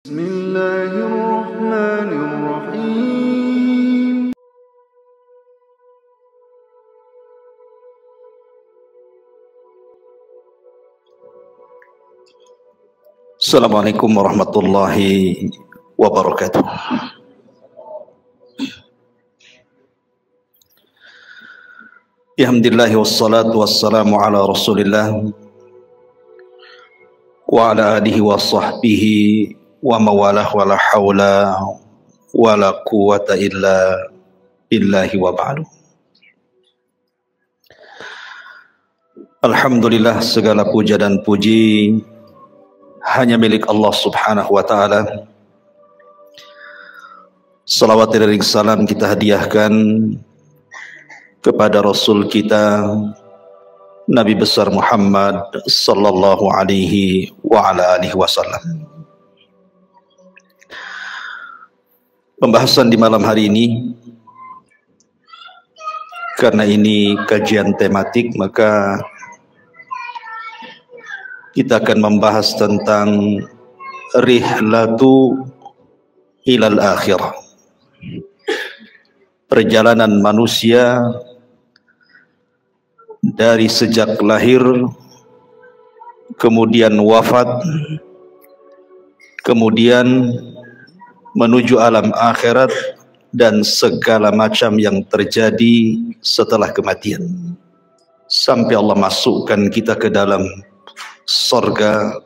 Bismillahirrahmanirrahim. Assalamualaikum warahmatullahi wabarakatuh. Alhamdulillah wassalatu wassalamu ala Rasulillah wa ala alihi wa sahbihi wa mawalah wa la hawla wa la quwata illa billahi wa ba'du. Alhamdulillah, segala puja dan puji hanya milik Allah subhanahu wa ta'ala. Salawat dan salam kita hadiahkan kepada Rasul kita Nabi besar Muhammad sallallahu alaihi wa ala alihi wasallam. Pembahasan di malam hari ini, karena ini kajian tematik, maka kita akan membahas tentang rihlatu ilal akhirah, perjalanan manusia dari sejak lahir, kemudian wafat, kemudian menuju alam akhirat, dan segala macam yang terjadi setelah kematian, sampai Allah masukkan kita ke dalam surga,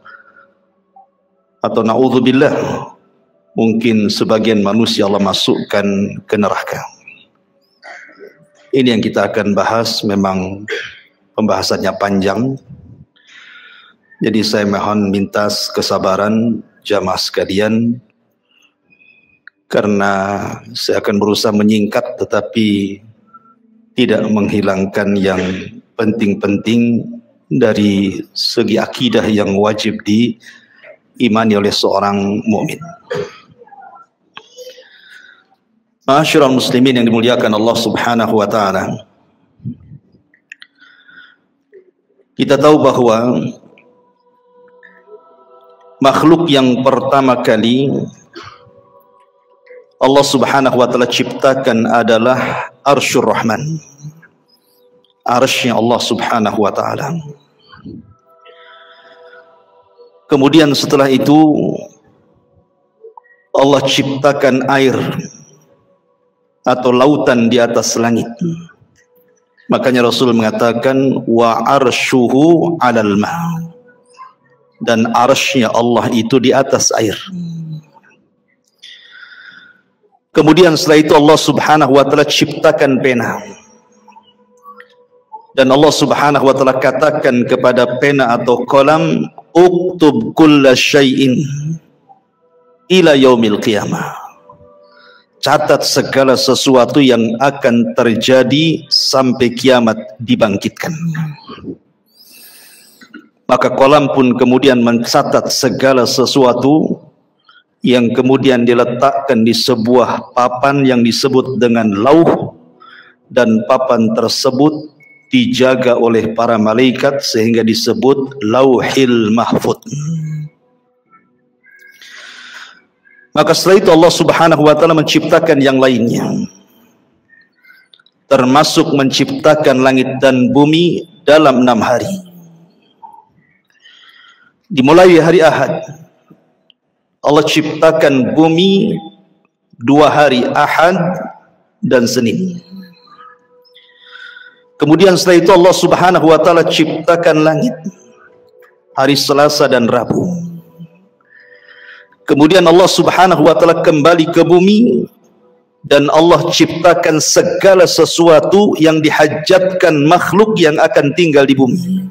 atau na'udzubillah, mungkin sebagian manusia Allah masukkan ke neraka. Ini yang kita akan bahas. Memang pembahasannya panjang, jadi saya mohon minta kesabaran jamaah sekalian, karena saya akan berusaha menyingkat tetapi tidak menghilangkan yang penting-penting dari segi akidah yang wajib diimani oleh seorang mukmin. Ma'asyiral muslimin yang dimuliakan Allah subhanahu wa ta'ala, kita tahu bahwa makhluk yang pertama kali Allah subhanahu wa ta'ala ciptakan adalah Arsyur Rahman, arsy Allah subhanahu wa ta'ala. Kemudian setelah itu Allah ciptakan air atau lautan di atas langit. Makanya Rasul mengatakan wa arsyuhu 'alal ma', dan arsy-Nya Allah itu di atas air. Kemudian setelah itu Allah subhanahu wa ta'ala ciptakan pena, dan Allah subhanahu wa ta'ala katakan kepada pena atau kolam, uktub kulla syai'in ila yaumil qiyamah, catat segala sesuatu yang akan terjadi sampai kiamat dibangkitkan. Maka kolam pun kemudian mencatat segala sesuatu yang kemudian diletakkan di sebuah papan yang disebut dengan lauh, dan papan tersebut dijaga oleh para malaikat sehingga disebut Lauhil Mahfuz. Maka setelah itu Allah subhanahu wa ta'ala menciptakan yang lainnya, termasuk menciptakan langit dan bumi dalam 6 hari. Dimulai hari Ahad, Allah ciptakan bumi 2 hari, Ahad dan Senin. Kemudian setelah itu Allah subhanahu wa ta'ala ciptakan langit hari Selasa dan Rabu. Kemudian Allah subhanahu wa ta'ala kembali ke bumi, dan Allah ciptakan segala sesuatu yang dihajatkan makhluk yang akan tinggal di bumi,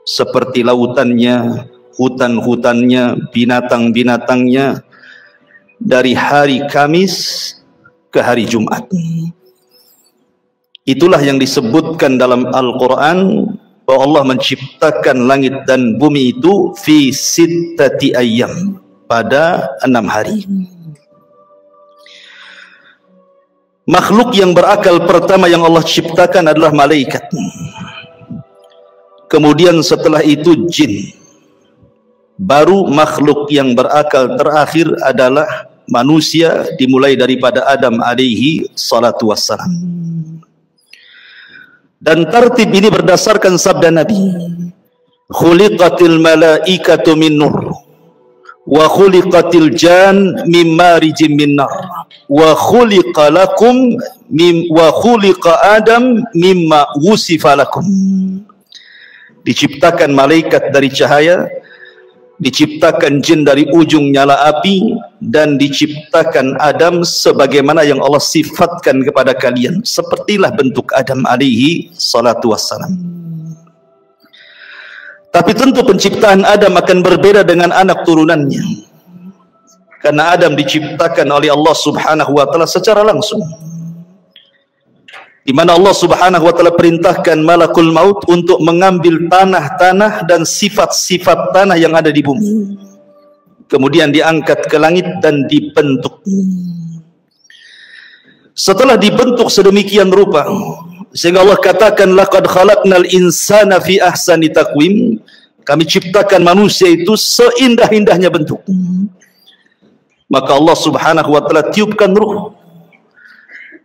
seperti lautannya, hutan-hutannya, binatang-binatangnya, dari hari Kamis ke hari Jumat. Itulah yang disebutkan dalam Al-Quran bahwa Allah menciptakan langit dan bumi itu fi sittati ayyam, pada 6 hari. Makhluk yang berakal pertama yang Allah ciptakan adalah malaikat. Kemudian setelah itu jin. baru makhluk yang berakal terakhir adalah manusia, dimulai daripada Adam alaihi salatu wassalam. Dan tertib ini berdasarkan sabda Nabi, khuliqatil malaikatu min nur wa khuliqatil jan min marijim min nar wa khuliqa lakum wa khuliqa Adam mimma wusifa lakum. Diciptakan malaikat dari cahaya, diciptakan jin dari ujung nyala api, dan diciptakan Adam sebagaimana yang Allah sifatkan kepada kalian. Sepertilah bentuk Adam alaihi salatu wassalam. Tapi tentu penciptaan Adam akan berbeda dengan anak turunannya, karena Adam diciptakan oleh Allah subhanahu wa ta'ala secara langsung, di mana Allah subhanahu wa ta'ala perintahkan malakul maut untuk mengambil tanah-tanah dan sifat-sifat tanah yang ada di bumi, kemudian diangkat ke langit dan dibentuk. Setelah dibentuk sedemikian rupa, sehingga Allah katakan laqad khalaqnal insana fi ahsani taqwim, kami ciptakan manusia itu seindah-indahnya bentuk. Maka Allah subhanahu wa ta'ala tiupkan ruh,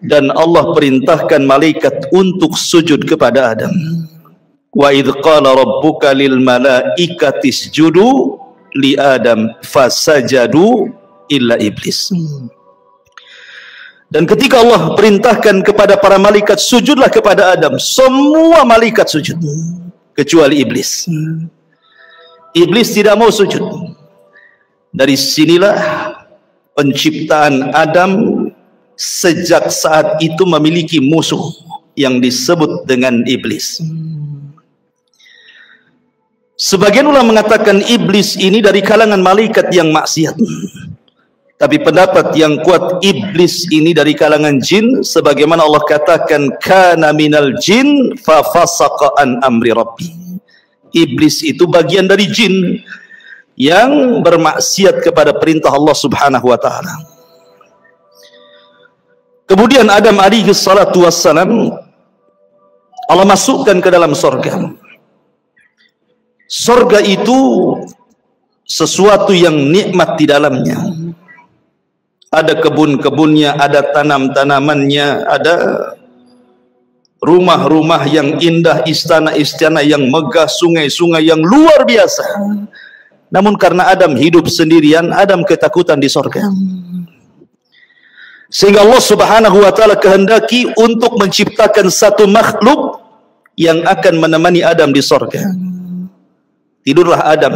dan Allah perintahkan malaikat untuk sujud kepada Adam. Wa idh qala rabbuka lil malaikati isjudu li Adam fasajadu illa iblis. Dan ketika Allah perintahkan kepada para malaikat sujudlah kepada Adam, semua malaikat sujud kecuali iblis. Iblis tidak mau sujud. Dari sinilah penciptaan Adam sejak saat itu memiliki musuh yang disebut dengan iblis. Sebagian ulama mengatakan iblis ini dari kalangan malaikat yang maksiat, tapi pendapat yang kuat iblis ini dari kalangan jin, sebagaimana Allah katakan kana minal jin fa fasaqa an amri rabbi. Iblis itu bagian dari jin yang bermaksiat kepada perintah Allah subhanahu wa ta'ala. Kemudian Adam alaihi salatu wassalam Allah masukkan ke dalam sorga. Sorga itu sesuatu yang nikmat di dalamnya. Ada kebun-kebunnya, ada tanam-tanamannya, ada rumah-rumah yang indah, istana-istana yang megah, sungai-sungai yang luar biasa. Namun karena Adam hidup sendirian, Adam ketakutan di sorga. Sehingga Allah subhanahu wa ta'ala kehendaki untuk menciptakan satu makhluk yang akan menemani Adam di sorga. Tidurlah Adam.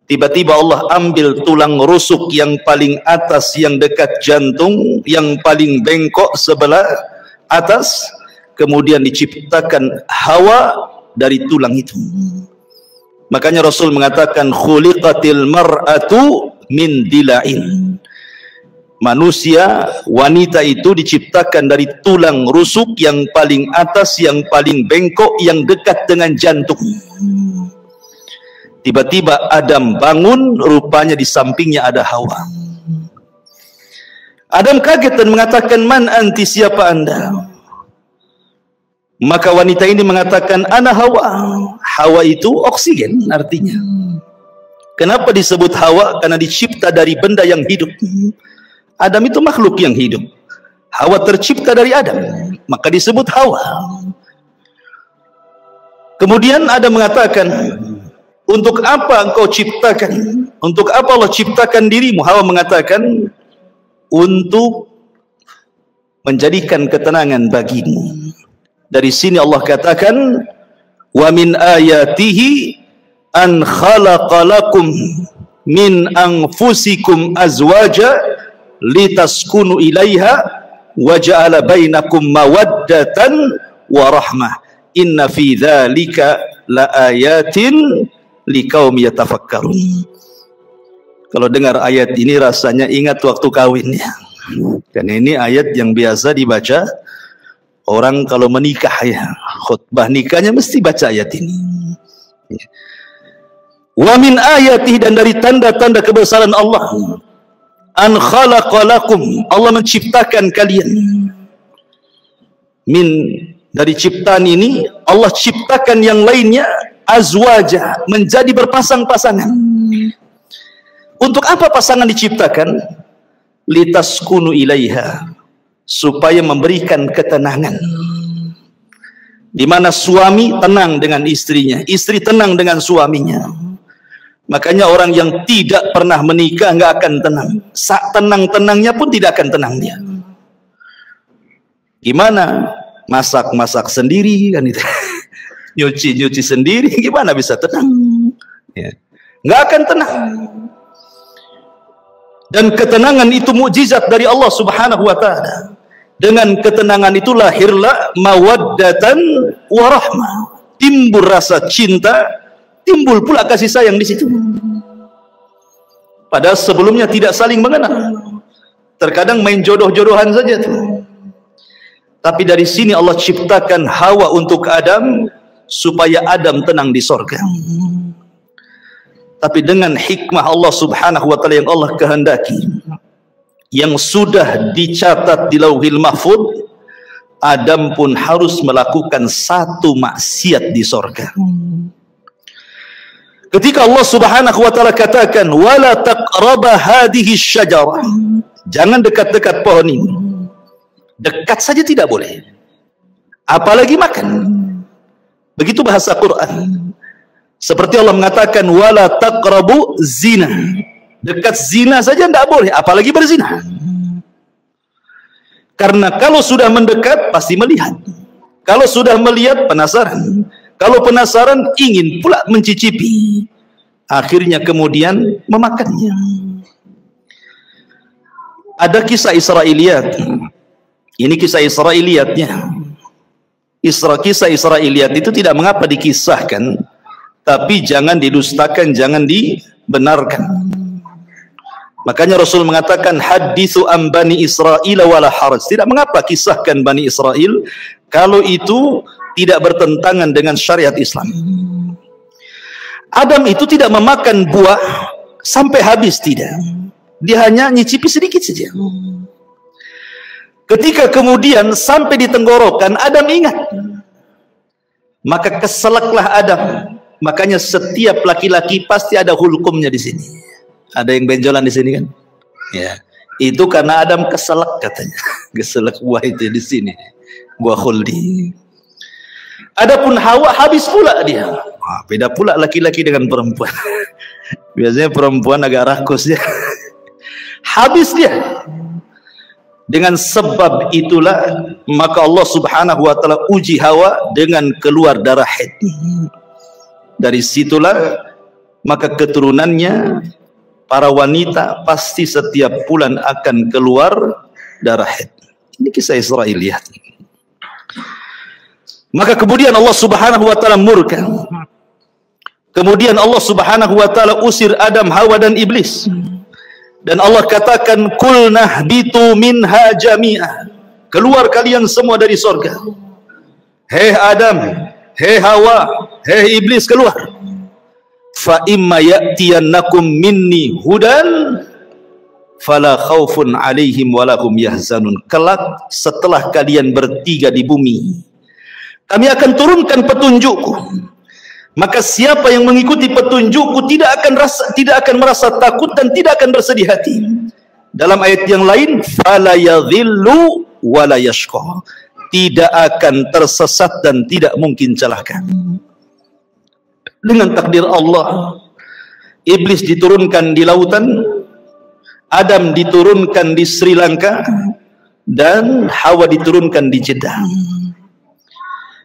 Tiba-tiba Allah ambil tulang rusuk yang paling atas, yang dekat jantung, yang paling bengkok sebelah atas, kemudian diciptakan Hawa dari tulang itu. Makanya Rasul mengatakan khuliqatil mar'atu min dila'in. Manusia, wanita itu diciptakan dari tulang rusuk yang paling atas, yang paling bengkok, yang dekat dengan jantung. Tiba-tiba Adam bangun, rupanya di sampingnya ada Hawa. Adam kaget dan mengatakan, man anti, siapa anda? Maka wanita ini mengatakan, ana Hawa. Hawa itu oksigen artinya. Kenapa disebut Hawa? Karena dicipta dari benda yang hidup. Adam itu makhluk yang hidup. Hawa tercipta dari Adam, maka disebut Hawa. Kemudian Adam mengatakan, untuk apa engkau ciptakan? Untuk apa Allah ciptakan dirimu? Hawa mengatakan, untuk menjadikan ketenangan bagimu. Dari sini Allah katakan, wa min ayatihi an khalaqa lakum min anfusikum azwaja litaskunu ilaiha wa ja'ala bainakum mawaddatan wa rahmah inna fi dzalika laayatin liqaumi yatafakkarun. Kalau dengar ayat ini rasanya ingat waktu kawinnya. Dan ini ayat yang biasa dibaca orang kalau menikah, ya. Khutbah nikahnya mesti baca ayat ini. Wa min ayatihi, dan dari tanda-tanda kebesaran Allah, an khalaqalakum, Allah menciptakan kalian. Min, dari ciptaan ini Allah ciptakan yang lainnya azwaja, menjadi berpasang-pasangan. Untuk apa pasangan diciptakan? Litaskunu ilaiha, supaya memberikan ketenangan. Di mana suami tenang dengan istrinya, istri tenang dengan suaminya. Makanya orang yang tidak pernah menikah nggak akan tenang. Tenang-tenangnya pun tidak akan tenang dia. Gimana? Masak sendiri kan itu. Nyuci sendiri, gimana bisa tenang? Ya. Nggak akan tenang. Dan ketenangan itu mukjizat dari Allah Subhanahu wa Ta'ala. Dengan ketenangan itu lahirlah mawaddatan warahmah. Timbul rasa cinta, timbul pula kasih sayang di situ. Padahal sebelumnya tidak saling mengenal. Terkadang main jodoh-jodohan saja tuh. Tapi dari sini Allah ciptakan Hawa untuk Adam supaya Adam tenang di sorga. Tapi dengan hikmah Allah Subhanahu wa Ta'ala yang Allah kehendaki, yang sudah dicatat di Lauhil Mahfuz, Adam pun harus melakukan satu maksiat di sorga. Ketika Allah Subhanahu wa Ta'ala katakan wala taqraba hadhihi syajarah, jangan dekat-dekat pohon ini. Dekat saja tidak boleh, apalagi makan. Begitu bahasa Quran. Seperti Allah mengatakan wala taqrabu zina, dekat zina saja tidak boleh, apalagi berzina. Karena kalau sudah mendekat pasti melihat, kalau sudah melihat penasaran, kalau penasaran ingin pula mencicipi, akhirnya kemudian memakannya. Ada kisah Israiliyat. Ini kisah Israiliyatnya. Kisah Israiliyat itu tidak mengapa dikisahkan, tapi jangan didustakan, jangan dibenarkan. Makanya Rasul mengatakan hadithu an Bani Israil wala haraj. Tidak mengapa kisahkan Bani Israel kalau itu tidak bertentangan dengan syariat Islam. Adam itu tidak memakan buah sampai habis, tidak. Dia hanya nyicipi sedikit saja. Ketika kemudian sampai di tenggorokan, Adam ingat. Maka keselaklah Adam. Makanya setiap laki-laki pasti ada hulkumnya di sini. Ada yang benjolan di sini kan? Ya, itu karena Adam keselak katanya. Keselak buah itu di sini, buah khuldi. Adapun Hawa habis pula dia. Wah, beda pula laki-laki dengan perempuan. Biasanya perempuan agak rakus ya. Habis dia. Dengan sebab itulah maka Allah Subhanahu wa Ta'ala uji Hawa dengan keluar darah haid. Dari situlah maka keturunannya para wanita pasti setiap bulan akan keluar darah haid. Ini kisah Israiliyat. Maka kemudian Allah Subhanahu wa Ta'ala murka. Kemudian Allah Subhanahu wa Ta'ala usir Adam, Hawa dan iblis. Dan Allah katakan kulnah bitu minha jami'ah, keluar kalian semua dari sorga. Hei Adam, hei Hawa, hei iblis, keluar. Fa imma ya'tiyannakum minni hudan fala khaufun alaihim walahum yahzanun. Kelak setelah kalian bertiga di bumi, kami akan turunkan petunjukku. Maka siapa yang mengikuti petunjukku tidak akan merasa takut dan tidak akan bersedih hati. Dalam ayat yang lain, fala yadhillu wala yashqa, tidak akan tersesat dan tidak mungkin celaka. Dengan takdir Allah, iblis diturunkan di lautan, Adam diturunkan di Sri Lanka, dan Hawa diturunkan di Jeddah.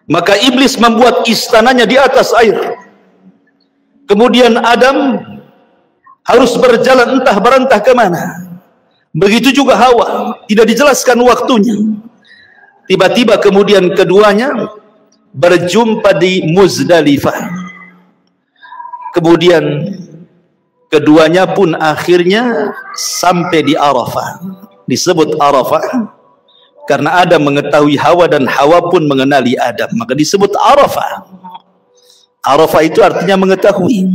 Maka iblis membuat istananya di atas air. Kemudian Adam harus berjalan entah berentah kemana. Begitu juga Hawa, tidak dijelaskan waktunya. Tiba-tiba kemudian keduanya berjumpa di Muzdalifah. Kemudian keduanya pun akhirnya sampai di Arafah. Disebut Arafah karena Adam mengetahui Hawa dan Hawa pun mengenali Adam, maka disebut Arafah. Arafah itu artinya mengetahui.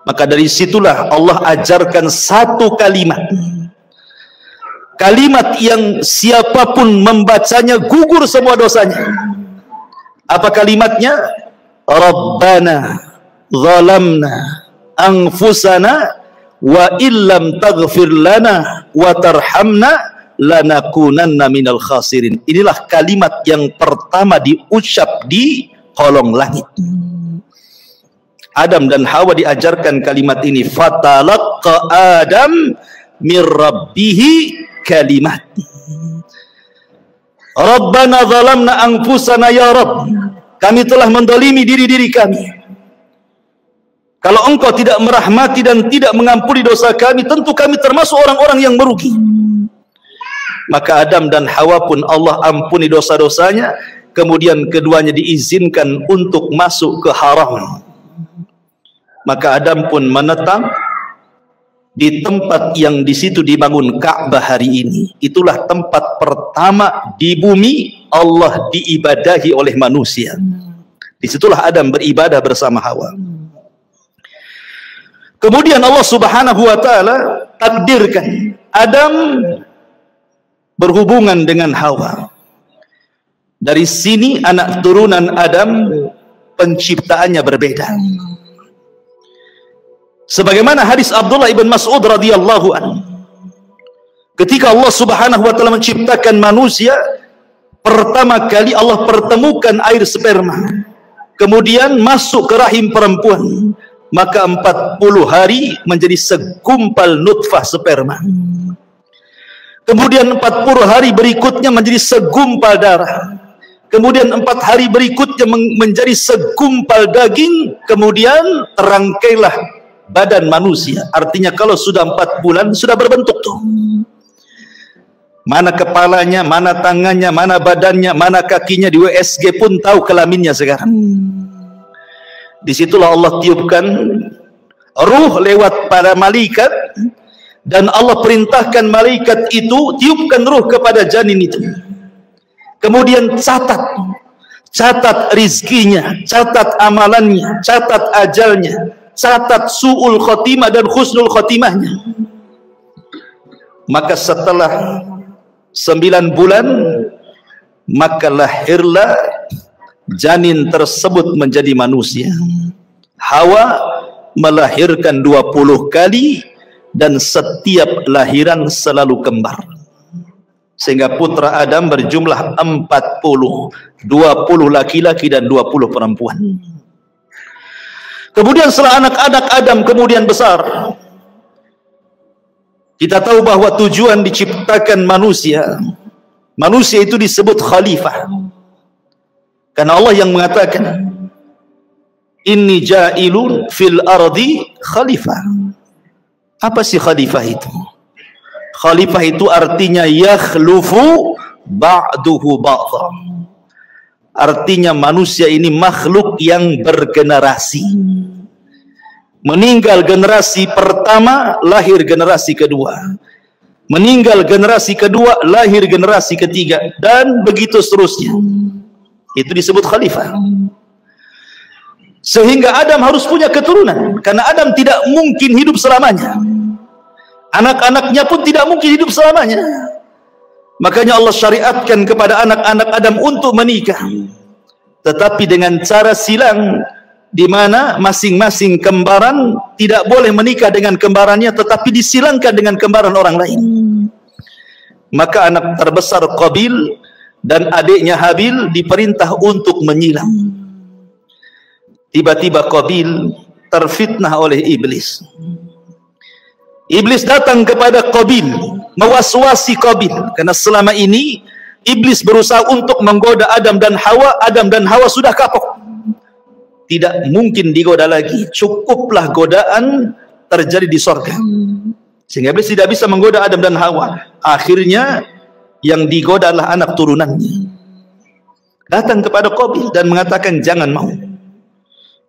Maka dari situlah Allah ajarkan satu kalimat. Kalimat yang siapapun membacanya gugur semua dosanya. Apa kalimatnya? Rabbana zalamna anfusana wa illam taghfir lana wa tarhamna lanakunanna minal khasirin. Inilah kalimat yang pertama diucap di kolong langit. Adam dan Hawa diajarkan kalimat ini. Fatalaqqa Adam min rabbihi kalimat. Rabbana zalamna anfusana ya Rabb. Kami telah mendolimi diri-diri kami. Kalau engkau tidak merahmati dan tidak mengampuni dosa kami, tentu kami termasuk orang-orang yang merugi. Maka Adam dan Hawa pun Allah ampuni dosa-dosanya. Kemudian keduanya diizinkan untuk masuk ke haram. Maka Adam pun menetap di tempat yang di situ dibangun Ka'bah hari ini. Itulah tempat pertama di bumi Allah diibadahi oleh manusia. Disitulah Adam beribadah bersama Hawa. Kemudian Allah Subhanahu wa taala takdirkan Adam berhubungan dengan Hawa. Dari sini anak turunan Adam penciptaannya berbeda. Sebagaimana hadis Abdullah ibn Mas'ud radhiyallahu anhu, ketika Allah Subhanahu wa taala menciptakan manusia, pertama kali Allah pertemukan air sperma, kemudian masuk ke rahim perempuan, maka 40 hari menjadi segumpal nutfah sperma. Kemudian 40 hari berikutnya menjadi segumpal darah. Kemudian 4 hari berikutnya menjadi segumpal daging. Kemudian terangkailah badan manusia. Artinya kalau sudah 4 bulan sudah berbentuk tuh. Mana kepalanya, mana tangannya, mana badannya, mana kakinya. Di USG pun tahu kelaminnya sekarang. Disitulah Allah tiupkan ruh lewat para malaikat, dan Allah perintahkan malaikat itu tiupkan ruh kepada janin itu. Kemudian catat rizkinya, catat amalannya, catat ajalnya, catat su'ul khotimah dan husnul khotimahnya. Maka setelah 9 bulan, maka lahirlah janin tersebut menjadi manusia. Hawa melahirkan 20 kali, dan setiap lahiran selalu kembar. Sehingga putra Adam berjumlah 40, 20 laki-laki dan 20 perempuan. Kemudian setelah anak-anak Adam kemudian besar, kita tahu bahwa tujuan diciptakan manusia itu disebut khalifah. Karena Allah yang mengatakan, inni ja'ilun fil ardi khalifah. Apa sih khalifah itu? Khalifah itu artinya yakhlufu ba'duhu ba'dha. Artinya manusia ini makhluk yang bergenerasi. Meninggal generasi pertama, lahir generasi kedua. Meninggal generasi kedua, lahir generasi ketiga, dan begitu seterusnya. Itu disebut khalifah. Sehingga Adam harus punya keturunan, karena Adam tidak mungkin hidup selamanya. Anak-anaknya pun tidak mungkin hidup selamanya. Makanya Allah syariatkan kepada anak-anak Adam untuk menikah, tetapi dengan cara silang, di mana masing-masing kembaran tidak boleh menikah dengan kembarannya, tetapi disilangkan dengan kembaran orang lain. Maka anak terbesar Qabil dan adiknya Habil diperintah untuk menyilang. Tiba-tiba Qabil terfitnah oleh iblis. Iblis datang kepada Qabil, mewaswasi Qabil, karena selama ini iblis berusaha untuk menggoda Adam dan Hawa. Adam dan Hawa sudah kapok, tidak mungkin digoda lagi, cukuplah godaan terjadi di sorga. Sehingga iblis tidak bisa menggoda Adam dan Hawa. Akhirnya yang digoda adalah anak turunannya. Datang kepada Qabil dan mengatakan, jangan mau,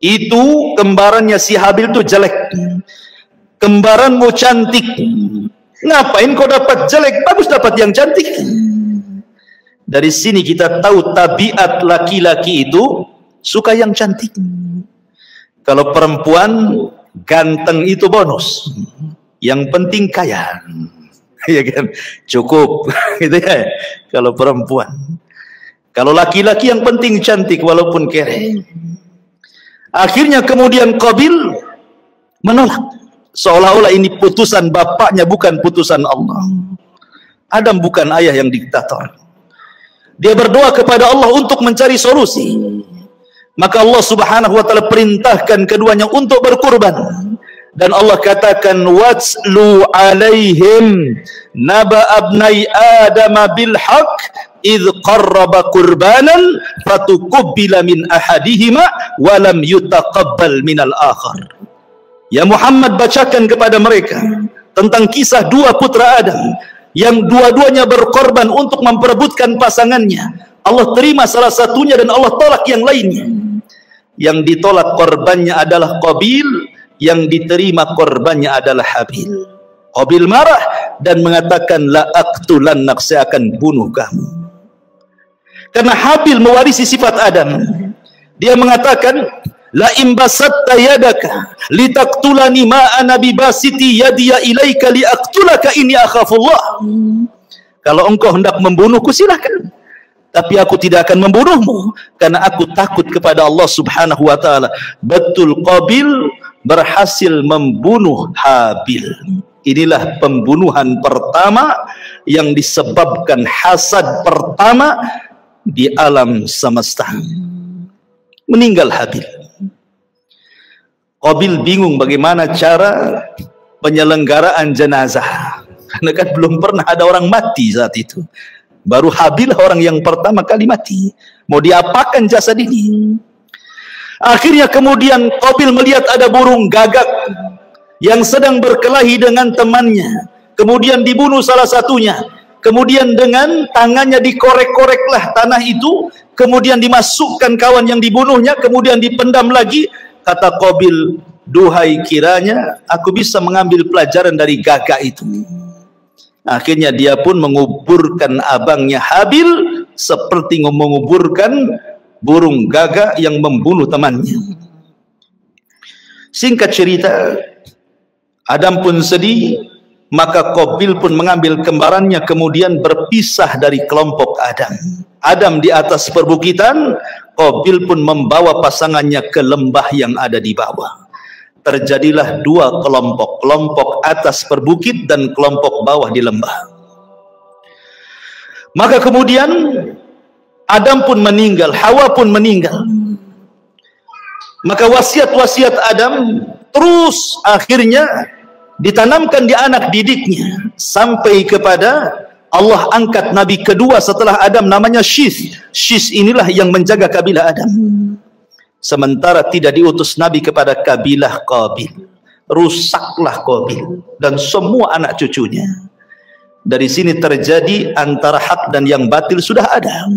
itu kembarannya si Habil itu jelek, kembaranmu cantik, ngapain kau dapat jelek, bagus dapat yang cantik. Dari sini kita tahu tabiat laki-laki itu suka yang cantik. Kalau perempuan ganteng itu bonus, yang penting kaya, ya kan, cukup gitu ya. Kalau perempuan, kalau laki-laki yang penting cantik walaupun kere. Akhirnya kemudian Qabil menolak, seolah-olah ini putusan bapaknya, bukan putusan Allah. Adam bukan ayah yang diktator. Dia berdoa kepada Allah untuk mencari solusi. Maka Allah Subhanahu wa taala perintahkan keduanya untuk berkurban. Dan Allah katakan, watslu alaihim naba abnai adam bil haqq idh qarraba qurbanan fatuqbila min ahadihima wa lam yutaqabbal minal akhar. Ya Muhammad, bacakan kepada mereka tentang kisah dua putra Adam yang dua-duanya berkorban untuk memperebutkan pasangannya. Allah terima salah satunya dan Allah tolak yang lainnya. Yang ditolak korbannya adalah Qabil, yang diterima korbannya adalah Habil. Qabil marah dan mengatakan, la aqtulannak, saya akan bunuh kamu. Karena Habil mewarisi sifat Adam. Dia mengatakan, la imbasatta yadaka litaqtulani ma ana bibasiti yadiya ilaika liaqtulaka inni akhafullah. Kalau engkau hendak membunuhku silakan, tapi aku tidak akan membunuhmu karena aku takut kepada Allah Subhanahu wa taala. Betul, Qabil berhasil membunuh Habil. Inilah pembunuhan pertama yang disebabkan hasad pertama di alam semesta. Meninggal Habil. Qabil bingung bagaimana cara penyelenggaraan jenazah, karena kan belum pernah ada orang mati saat itu. Baru Habil orang yang pertama kali mati. Mau diapakan jasad ini? Akhirnya kemudian Qabil melihat ada burung gagak yang sedang berkelahi dengan temannya. Kemudian dibunuh salah satunya. Kemudian dengan tangannya dikorek-koreklah tanah itu. Kemudian dimasukkan kawan yang dibunuhnya. Kemudian dipendam lagi. Kata Qabil, duhai kiranya aku bisa mengambil pelajaran dari gagak itu. Akhirnya dia pun menguburkan abangnya Habil seperti menguburkan burung gagak yang membunuh temannya. Singkat cerita, Adam pun sedih, maka Qabil pun mengambil kembarannya kemudian berpisah dari kelompok Adam. Adam di atas perbukitan, Qabil pun membawa pasangannya ke lembah yang ada di bawah. Terjadilah dua kelompok, kelompok atas perbukit dan kelompok bawah di lembah. Maka kemudian Adam pun meninggal, Hawa pun meninggal. Maka wasiat-wasiat Adam terus akhirnya ditanamkan di anak didiknya sampai kepada Allah angkat Nabi kedua setelah Adam, namanya Syith. Syith inilah yang menjaga kabilah Adam. Sementara tidak diutus Nabi kepada kabilah Qabil. Rusaklah Qabil dan semua anak cucunya. Dari sini terjadi antara hak dan yang batil sudah ada.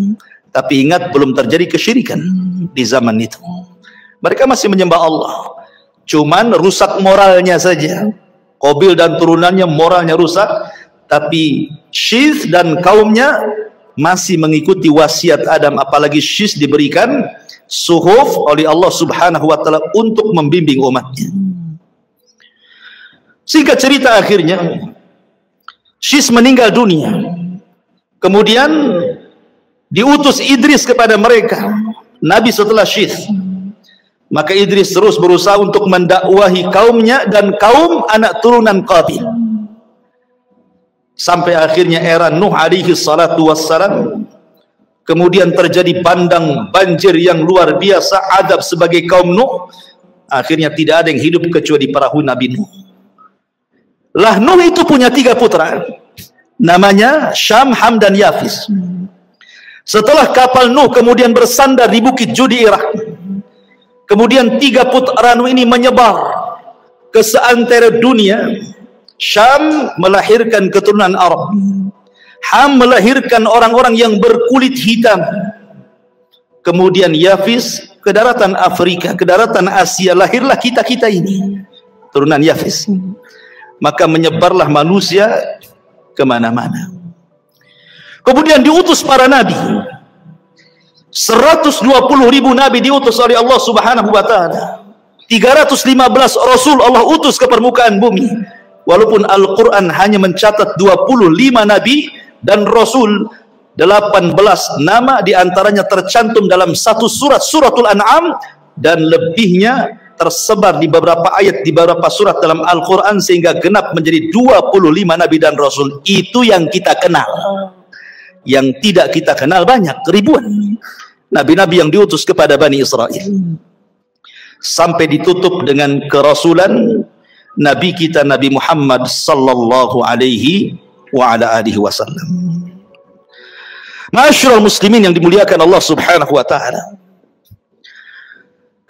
Tapi ingat, belum terjadi kesyirikan di zaman itu. Mereka masih menyembah Allah. Cuman rusak moralnya saja. Qabil dan turunannya moralnya rusak. Tapi Syith dan kaumnya masih mengikuti wasiat Adam. Apalagi Syith diberikan suhuf oleh Allah Subhanahu wa taala untuk membimbing umatnya. Singkat cerita, akhirnya Syith meninggal dunia. Kemudian diutus Idris kepada mereka, Nabi setelah Syith. Maka Idris terus berusaha untuk mendakwahi kaumnya dan kaum anak turunan Qabil. Sampai akhirnya era Nuh alaihi salatu wassalam. Kemudian terjadi bandang banjir yang luar biasa, adab sebagai kaum Nuh. Akhirnya tidak ada yang hidup kecuali perahu Nabi Nuh. Lah Nuh itu punya 3 putra. Namanya Syam, Ham dan Yafis. Setelah kapal Nuh kemudian bersandar di Bukit Judi Irak. Kemudian 3 putra Nuh ini menyebar ke seantero dunia. Syam melahirkan keturunan Arab. Ham melahirkan orang-orang yang berkulit hitam. Kemudian Yafis ke daratan Afrika, ke daratan Asia, lahirlah kita-kita ini, turunan Yafis. Maka menyebarlah manusia kemana-mana. Kemudian diutus para nabi. 120.000 nabi diutus oleh Allah Subhanahu wa taala. 315 rasul Allah utus ke permukaan bumi. Walaupun Al-Quran hanya mencatat 25 nabi dan rasul, 18 nama diantaranya tercantum dalam satu surat, suratul An'am, dan lebihnya tersebar di beberapa ayat, di beberapa surat dalam Al-Quran, sehingga genap menjadi 25 Nabi dan Rasul. Itu yang kita kenal. Yang tidak kita kenal banyak, ribuan Nabi-Nabi yang diutus kepada Bani Israel, sampai ditutup dengan kerasulan Nabi kita Nabi Muhammad sallallahu alaihi wa ala alihi wasallam. Ma'asyiral muslimin yang dimuliakan Allah subhanahu wa ta'ala,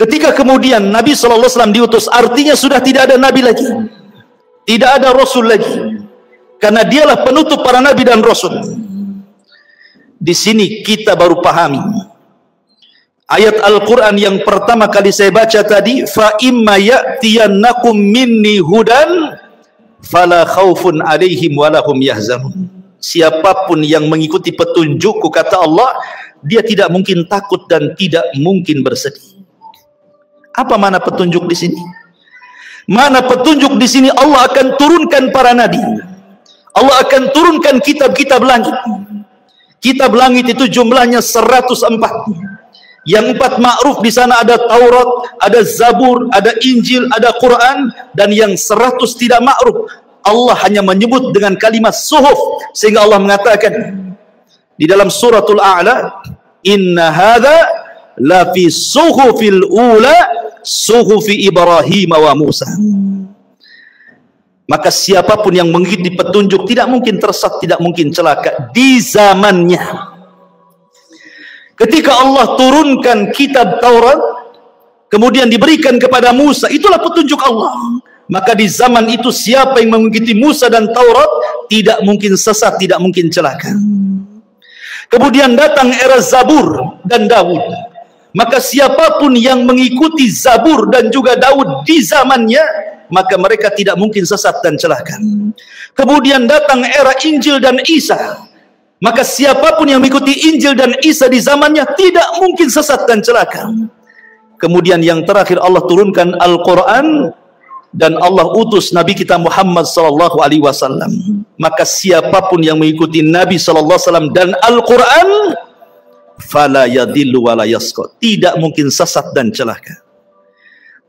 ketika kemudian Nabi SAW diutus, artinya sudah tidak ada Nabi lagi, tidak ada Rasul lagi, karena dialah penutup para Nabi dan Rasul. Di sini kita baru pahami ayat Al-Quran yang pertama kali saya baca tadi, fa imma ya'tiyannakum minni hudan fala khaufun alaihim walahum yahzanun. Siapapun yang mengikuti petunjukku, kata Allah, dia tidak mungkin takut dan tidak mungkin bersedih. Apa mana petunjuk di sini? Mana petunjuk di sini? Allah akan turunkan para nabi. Allah akan turunkan kitab-kitab langit. Kitab langit itu jumlahnya 104. Yang 4 ma'ruf di sana ada Taurat, ada Zabur, ada Injil, ada Quran, dan yang 100 tidak ma'ruf. Allah hanya menyebut dengan kalimat suhuf, sehingga Allah mengatakan di dalam suratul A'la, inna hadza la fi suhufil ula suhufi Ibrahim wa Musa. Maka siapapun yang mengikuti petunjuk tidak mungkin tersesat, tidak mungkin celaka di zamannya. Ketika Allah turunkan kitab Taurat, kemudian diberikan kepada Musa, itulah petunjuk Allah. Maka di zaman itu siapa yang mengikuti Musa dan Taurat tidak mungkin sesat, tidak mungkin celaka. Kemudian datang era Zabur dan Daud. Maka siapapun yang mengikuti Zabur dan juga Daud di zamannya, maka mereka tidak mungkin sesat dan celaka. Kemudian datang era Injil dan Isa. Maka siapapun yang mengikuti Injil dan Isa di zamannya tidak mungkin sesat dan celaka. Kemudian yang terakhir Allah turunkan Al-Quran, dan Allah utus Nabi kita Muhammad sallallahu alaihi wasallam. Maka siapapun yang mengikuti Nabi sallallahu alaihi wasallam dan Al-Quran, fala yadillu wala yasqa, tidak mungkin sesat dan celaka.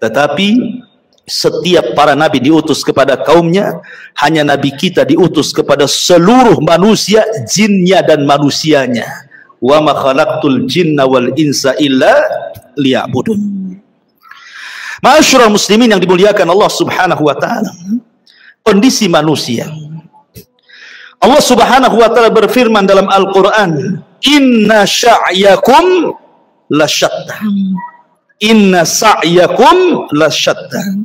Tetapi setiap para nabi diutus kepada kaumnya, hanya nabi kita diutus kepada seluruh manusia, jinnya dan manusianya. Wa ma khalaqtul jinna wal insa illa liya'budun. Ma'asyiral muslimin yang dimuliakan Allah subhanahu wa ta'ala, kondisi manusia, Allah subhanahu wa ta'ala berfirman dalam Al-Quran, inna sa'yakum lasyatta, inna sa'yakum lasyatta,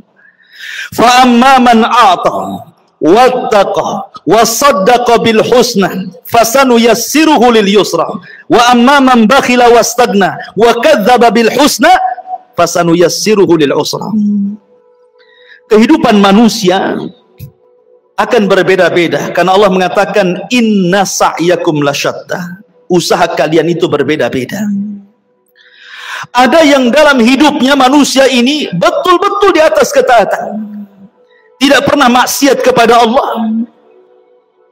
fa amma man a'ta wattaqa wa saddaqa bil husna fasanuyassiruhu lil yusra, wa amma man bakhila wastagna wa kadzdzaba bil husna fasanuyassiruhu lil usra. Kehidupan manusia akan berbeda-beda karena Allah mengatakan inna sa'yakum lasyatta, usaha kalian itu berbeda-beda. Ada yang dalam hidupnya manusia ini betul-betul di atas ketaatan, tidak pernah maksiat kepada Allah,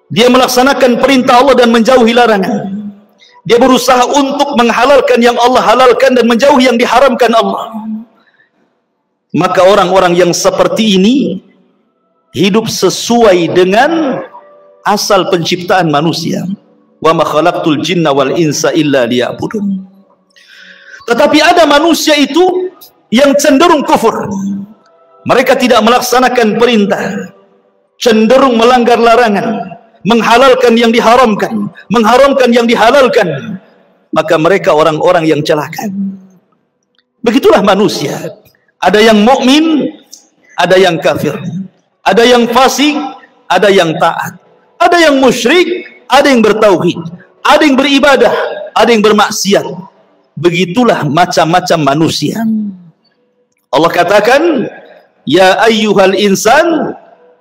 dia melaksanakan perintah Allah dan menjauhi larangan, dia berusaha untuk menghalalkan yang Allah halalkan dan menjauhi yang diharamkan Allah. Maka orang-orang yang seperti ini hidup sesuai dengan asal penciptaan manusia. Wa ma khalaqtul jinna wal insa illa liya'budun. Tetapi ada manusia itu yang cenderung kufur. Mereka tidak melaksanakan perintah, cenderung melanggar larangan, menghalalkan yang diharamkan, mengharamkan yang dihalalkan. Maka mereka orang-orang yang celaka. Begitulah manusia. Ada yang mukmin, ada yang kafir, ada yang fasik, ada yang taat, ada yang musyrik, ada yang bertauhid, ada yang beribadah, ada yang bermaksiat. Begitulah macam-macam manusia. Allah katakan, ya ayyuhal insan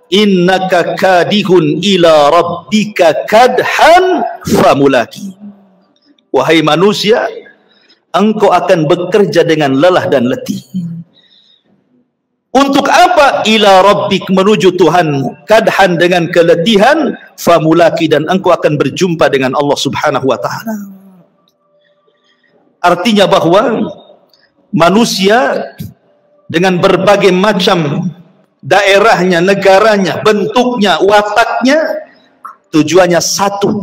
innaka kadihun ila rabbika kadhan famulaki. Wahai manusia, engkau akan bekerja dengan lelah dan letih. Untuk apa? Ila rabbik, menuju Tuhanmu, kadhan, dengan keletihan, famulaki, dan engkau akan berjumpa dengan Allah subhanahu wa ta'ala. Artinya bahwa manusia dengan berbagai macam daerahnya, negaranya, bentuknya, wataknya, tujuannya satu.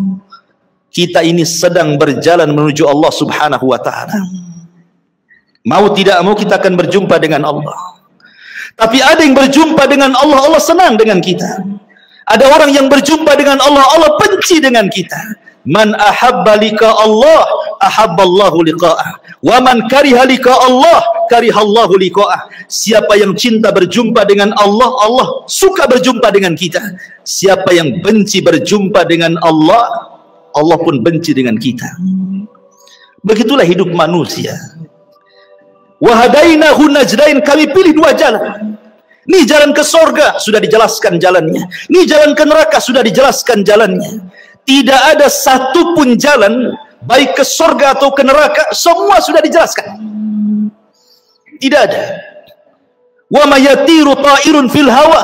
Kita ini sedang berjalan menuju Allah Subhanahu wa ta'ala. Mau tidak mau kita akan berjumpa dengan Allah. Tapi ada yang berjumpa dengan Allah, Allah senang dengan kita. Ada orang yang berjumpa dengan Allah, Allah benci dengan kita. Man ahabba liqa Allah, ahabballahu liqa'ah. Wa man kariha liqa Allah, karihallahu liqa'ah. Siapa yang cinta berjumpa dengan Allah, Allah suka berjumpa dengan kita. Siapa yang benci berjumpa dengan Allah, Allah pun benci dengan kita. Begitulah hidup manusia. Wa hadainahu najdain, kami pilih dua jalan. Ini jalan ke sorga, sudah dijelaskan jalannya. Ini jalan ke neraka, sudah dijelaskan jalannya. Tidak ada satupun jalan, baik ke sorga atau ke neraka, semua sudah dijelaskan. Tidak ada. Wa ma yatiru ta'irun fil hawa.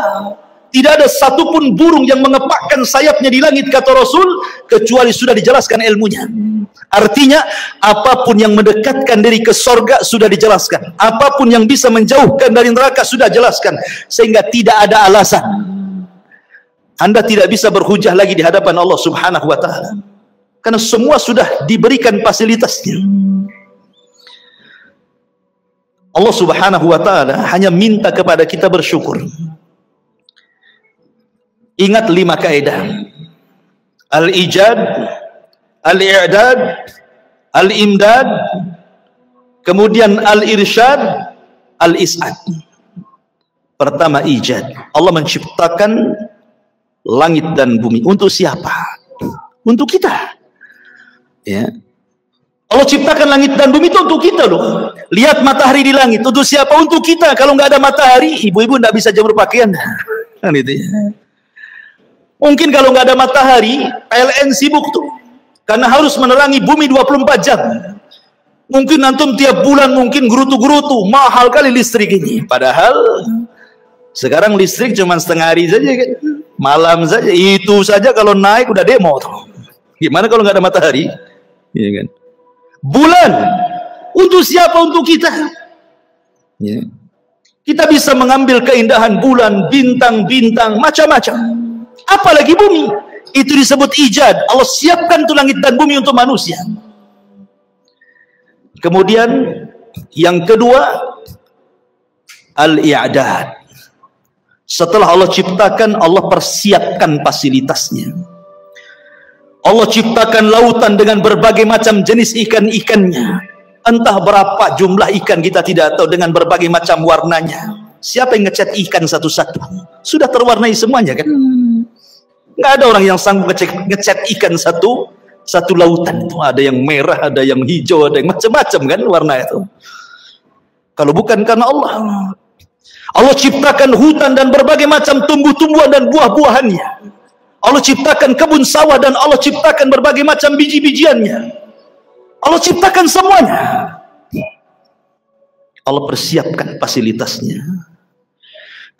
Tidak ada satupun burung yang mengepakkan sayapnya di langit, kata Rasul, kecuali sudah dijelaskan ilmunya. Artinya, apapun yang mendekatkan diri ke sorga sudah dijelaskan. Apapun yang bisa menjauhkan dari neraka sudah dijelaskan. Sehingga tidak ada alasan Anda tidak bisa berhujah lagi di hadapan Allah Subhanahu wa ta'ala. Karena semua sudah diberikan fasilitasnya. Allah Subhanahu wa ta'ala hanya minta kepada kita bersyukur. Ingat 5 kaidah. Al-ijad, al-i'dad, al-imdad, kemudian al-irsyad, al-is'ad. Pertama, ijad. Allah menciptakan langit dan bumi. Untuk siapa? Untuk kita. Ya. Allah ciptakan langit dan bumi itu untuk kita loh. Lihat matahari di langit. Untuk siapa? Untuk kita. Kalau nggak ada matahari, ibu-ibu nggak bisa jemur pakaian. Kan itu ya. Mungkin kalau nggak ada matahari, PLN sibuk tuh. Karena harus menerangi bumi 24 jam. Mungkin antum tiap bulan mungkin gerutu-gerutu. Mahal kali listrik ini. Padahal sekarang listrik cuma setengah hari saja kan. Malam saja. Itu saja kalau naik udah demo tuh. Gimana kalau nggak ada matahari? Iya kan? Bulan. Untuk siapa? Untuk kita. Ya. Kita bisa mengambil keindahan bulan, bintang-bintang, macam-macam. Apalagi bumi. Itu disebut ijad. Allah siapkan tuh langit dan bumi untuk manusia. Kemudian yang kedua, al-i'dad. Setelah Allah ciptakan, Allah persiapkan fasilitasnya. Allah ciptakan lautan dengan berbagai macam jenis ikan-ikannya. Entah berapa jumlah ikan kita tidak tahu, dengan berbagai macam warnanya. Siapa yang ngecat ikan satu-satu? Sudah terwarnai semuanya kan? Nggak ada orang yang sanggup ngecat ikan satu lautan itu. Ada yang merah, ada yang hijau, ada yang macam-macam kan warna itu. Kalau bukan karena Allah. Allah ciptakan hutan dan berbagai macam tumbuh-tumbuhan dan buah-buahannya. Allah ciptakan kebun sawah dan Allah ciptakan berbagai macam biji-bijiannya. Allah ciptakan semuanya. Allah persiapkan fasilitasnya.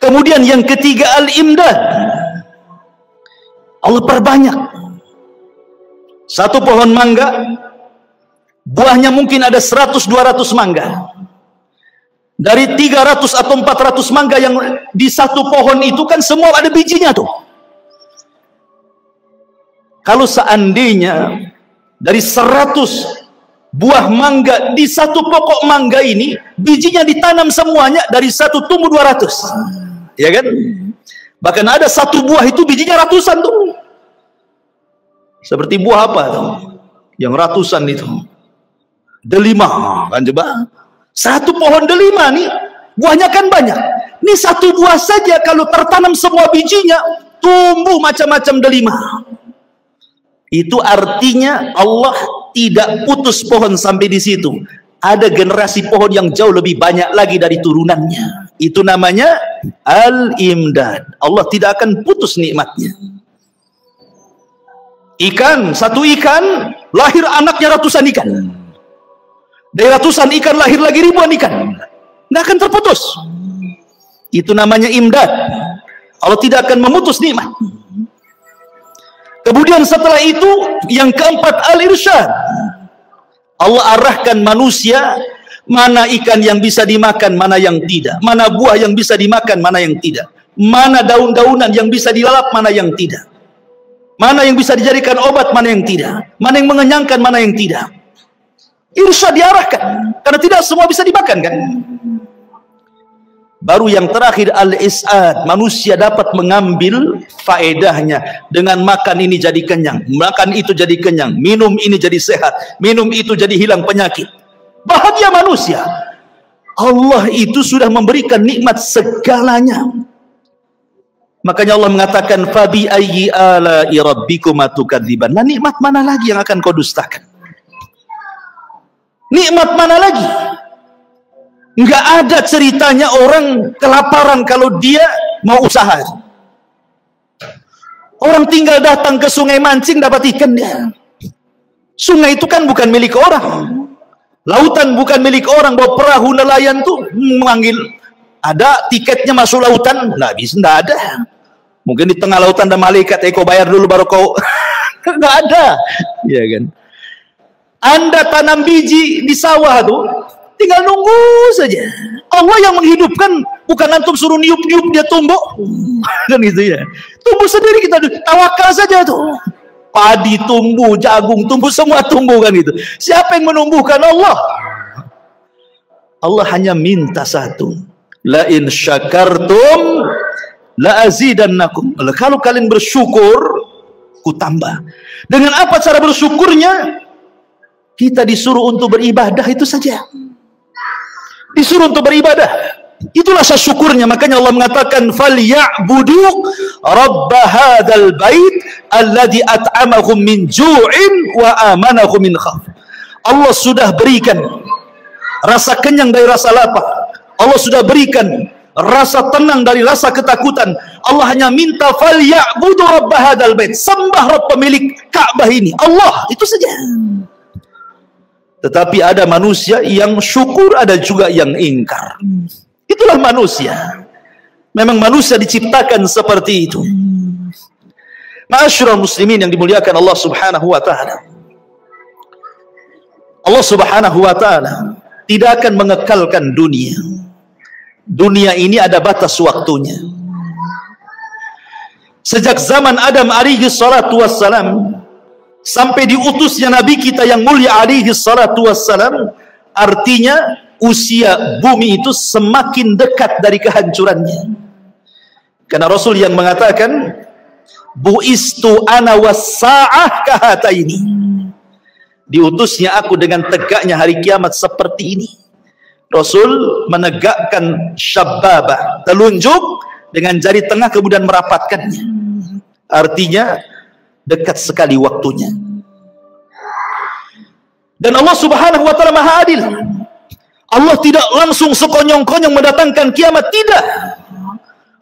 Kemudian yang ketiga, al-imdad. Allah perbanyak. Satu pohon mangga, buahnya mungkin ada 100-200 mangga. Dari 300 atau 400 mangga yang di satu pohon itu kan semua ada bijinya tuh. Kalau seandainya dari 100 buah mangga di satu pokok mangga ini, bijinya ditanam semuanya, dari satu tumbuh 200. Ya kan? Bahkan ada satu buah itu bijinya ratusan tuh. Seperti buah apa tuh? Yang ratusan itu. Delima kan coba. Satu pohon delima nih, buahnya kan banyak. Ini satu buah saja kalau tertanam semua bijinya, tumbuh macam-macam delima. Itu artinya Allah tidak putus pohon sampai di situ. Ada generasi pohon yang jauh lebih banyak lagi dari turunannya. Itu namanya al-imdad. Allah tidak akan putus nikmatnya. Ikan, satu ikan lahir anaknya ratusan ikan. Dari ratusan ikan lahir lagi ribuan ikan. Nggak akan terputus. Itu namanya imdad. Allah tidak akan memutus nikmat. Kemudian setelah itu yang keempat, al-irsyad. Allah arahkan manusia Mana ikan yang bisa dimakan, mana yang tidak. Mana buah yang bisa dimakan, mana yang tidak. Mana daun-daunan yang bisa dilalap, mana yang tidak. Mana yang bisa dijadikan obat, mana yang tidak. Mana yang mengenyangkan, mana yang tidak. Irsyad diarahkan. Karena tidak semua bisa dimakan kan. Baru yang terakhir al-is'ad. Manusia dapat mengambil faedahnya. Dengan makan ini jadi kenyang. Makan itu jadi kenyang. Minum ini jadi sehat. Minum itu jadi hilang penyakit. Bahagia manusia. Allah itu sudah memberikan nikmat segalanya. Makanya Allah mengatakan fabi ayyi ala'i rabbikuma tukadziban. Nah, nikmat mana lagi yang akan kau dustakan? Nikmat mana lagi? Enggak ada ceritanya orang kelaparan kalau dia mau usaha. Orang tinggal datang ke sungai mancing dapat ikan dia. Sungai itu kan bukan milik orang. Lautan bukan milik orang. Bawa perahu nelayan tuh memanggil, ada tiketnya masuk lautan? Nggak bisa, nggak ada. Mungkin di tengah lautan ada malaikat, kau bayar dulu baru kau. Nggak ada, ya kan? Anda tanam biji di sawah tuh, tinggal nunggu saja. Allah yang menghidupkan, bukan antum suruh niup-niup dia tumbuh, kan gitu ya. Tumbuh sendiri, kita tawakal saja tuh. Padi tumbuh, jagung tumbuh, semua tumbuh kan gitu. Siapa yang menumbuhkan? Allah. Allah hanya minta satu. La in syakartum la azidannakum. Kalau kalian bersyukur, ku tambah. Dengan apa cara bersyukurnya? Kita disuruh untuk beribadah, itu saja. Disuruh untuk beribadah. Itulah syukurnya. Makanya Allah mengatakan falyabudu rabb hadzal bait alladzi at'amahum min ju'in wa amanahum min khauf. Allah sudah berikan rasa kenyang dari rasa lapar. Allah sudah berikan rasa tenang dari rasa ketakutan. Allah hanya minta falyabudu rabb hadzal bait, sembah Rabb pemilik Ka'bah ini. Allah, itu saja. Tetapi ada manusia yang syukur, ada juga yang ingkar. Itulah manusia. Memang manusia diciptakan seperti itu. Ma'asyiral muslimin yang dimuliakan Allah Subhanahu wa taala. Allah Subhanahu wa taala tidak akan mengekalkan dunia. Dunia ini ada batas waktunya. Sejak zaman Adam alaihi salatu wassalam sampai diutusnya Nabi kita yang mulia alaihi salatu wassalam, artinya usia bumi itu semakin dekat dari kehancurannya. Karena Rasul yang mengatakan bu'istu ana was-sa'ah kahataini, diutusnya aku dengan tegaknya hari kiamat seperti ini. Rasul menegakkan syabbabah, telunjuk dengan jari tengah kemudian merapatkannya. Artinya dekat sekali waktunya. Dan Allah Subhanahu wa taala Maha Adil. Allah tidak langsung sekonyong-konyong mendatangkan kiamat, tidak.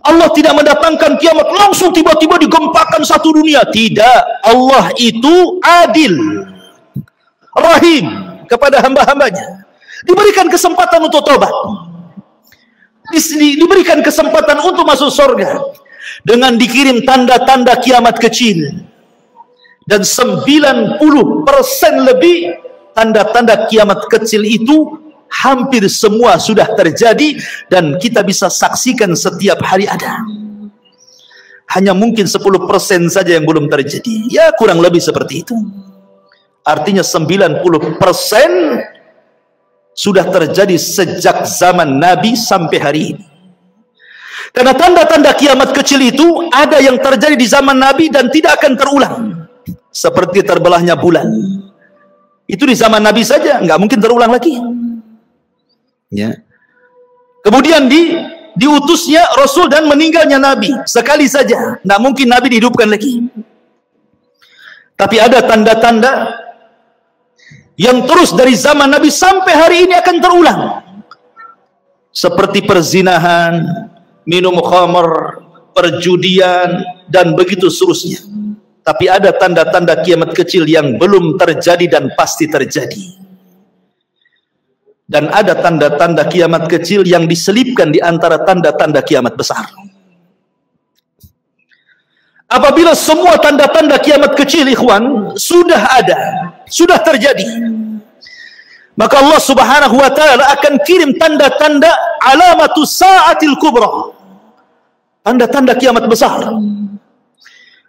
Allah tidak mendatangkan kiamat langsung tiba-tiba digempakan satu dunia, tidak. Allah itu adil, rahim kepada hamba-hambanya. Diberikan kesempatan untuk tobat, diberikan kesempatan untuk masuk surga dengan dikirim tanda-tanda kiamat kecil. Dan 90% lebih tanda-tanda kiamat kecil itu hampir semua sudah terjadi dan kita bisa saksikan setiap hari ada. Hanya mungkin 10% saja yang belum terjadi. Ya kurang lebih seperti itu. Artinya 90% sudah terjadi sejak zaman Nabi sampai hari ini. Karena tanda-tanda kiamat kecil itu ada yang terjadi di zaman Nabi dan tidak akan terulang. Seperti terbelahnya bulan. Itu di zaman Nabi saja, nggak mungkin terulang lagi. Ya. Kemudian diutusnya Rasul dan meninggalnya Nabi sekali saja, nggak mungkin Nabi dihidupkan lagi. Tapi ada tanda-tanda yang terus dari zaman Nabi sampai hari ini akan terulang, seperti perzinahan, minum khamr, perjudian, dan begitu seterusnya. Tapi ada tanda-tanda kiamat kecil yang belum terjadi dan pasti terjadi. Dan ada tanda-tanda kiamat kecil yang diselipkan di antara tanda-tanda kiamat besar. Apabila semua tanda-tanda kiamat kecil, ikhwan, sudah ada, sudah terjadi, maka Allah Subhanahu wa taala akan kirim tanda-tanda alamatus sa'atil kubra, tanda-tanda kiamat besar.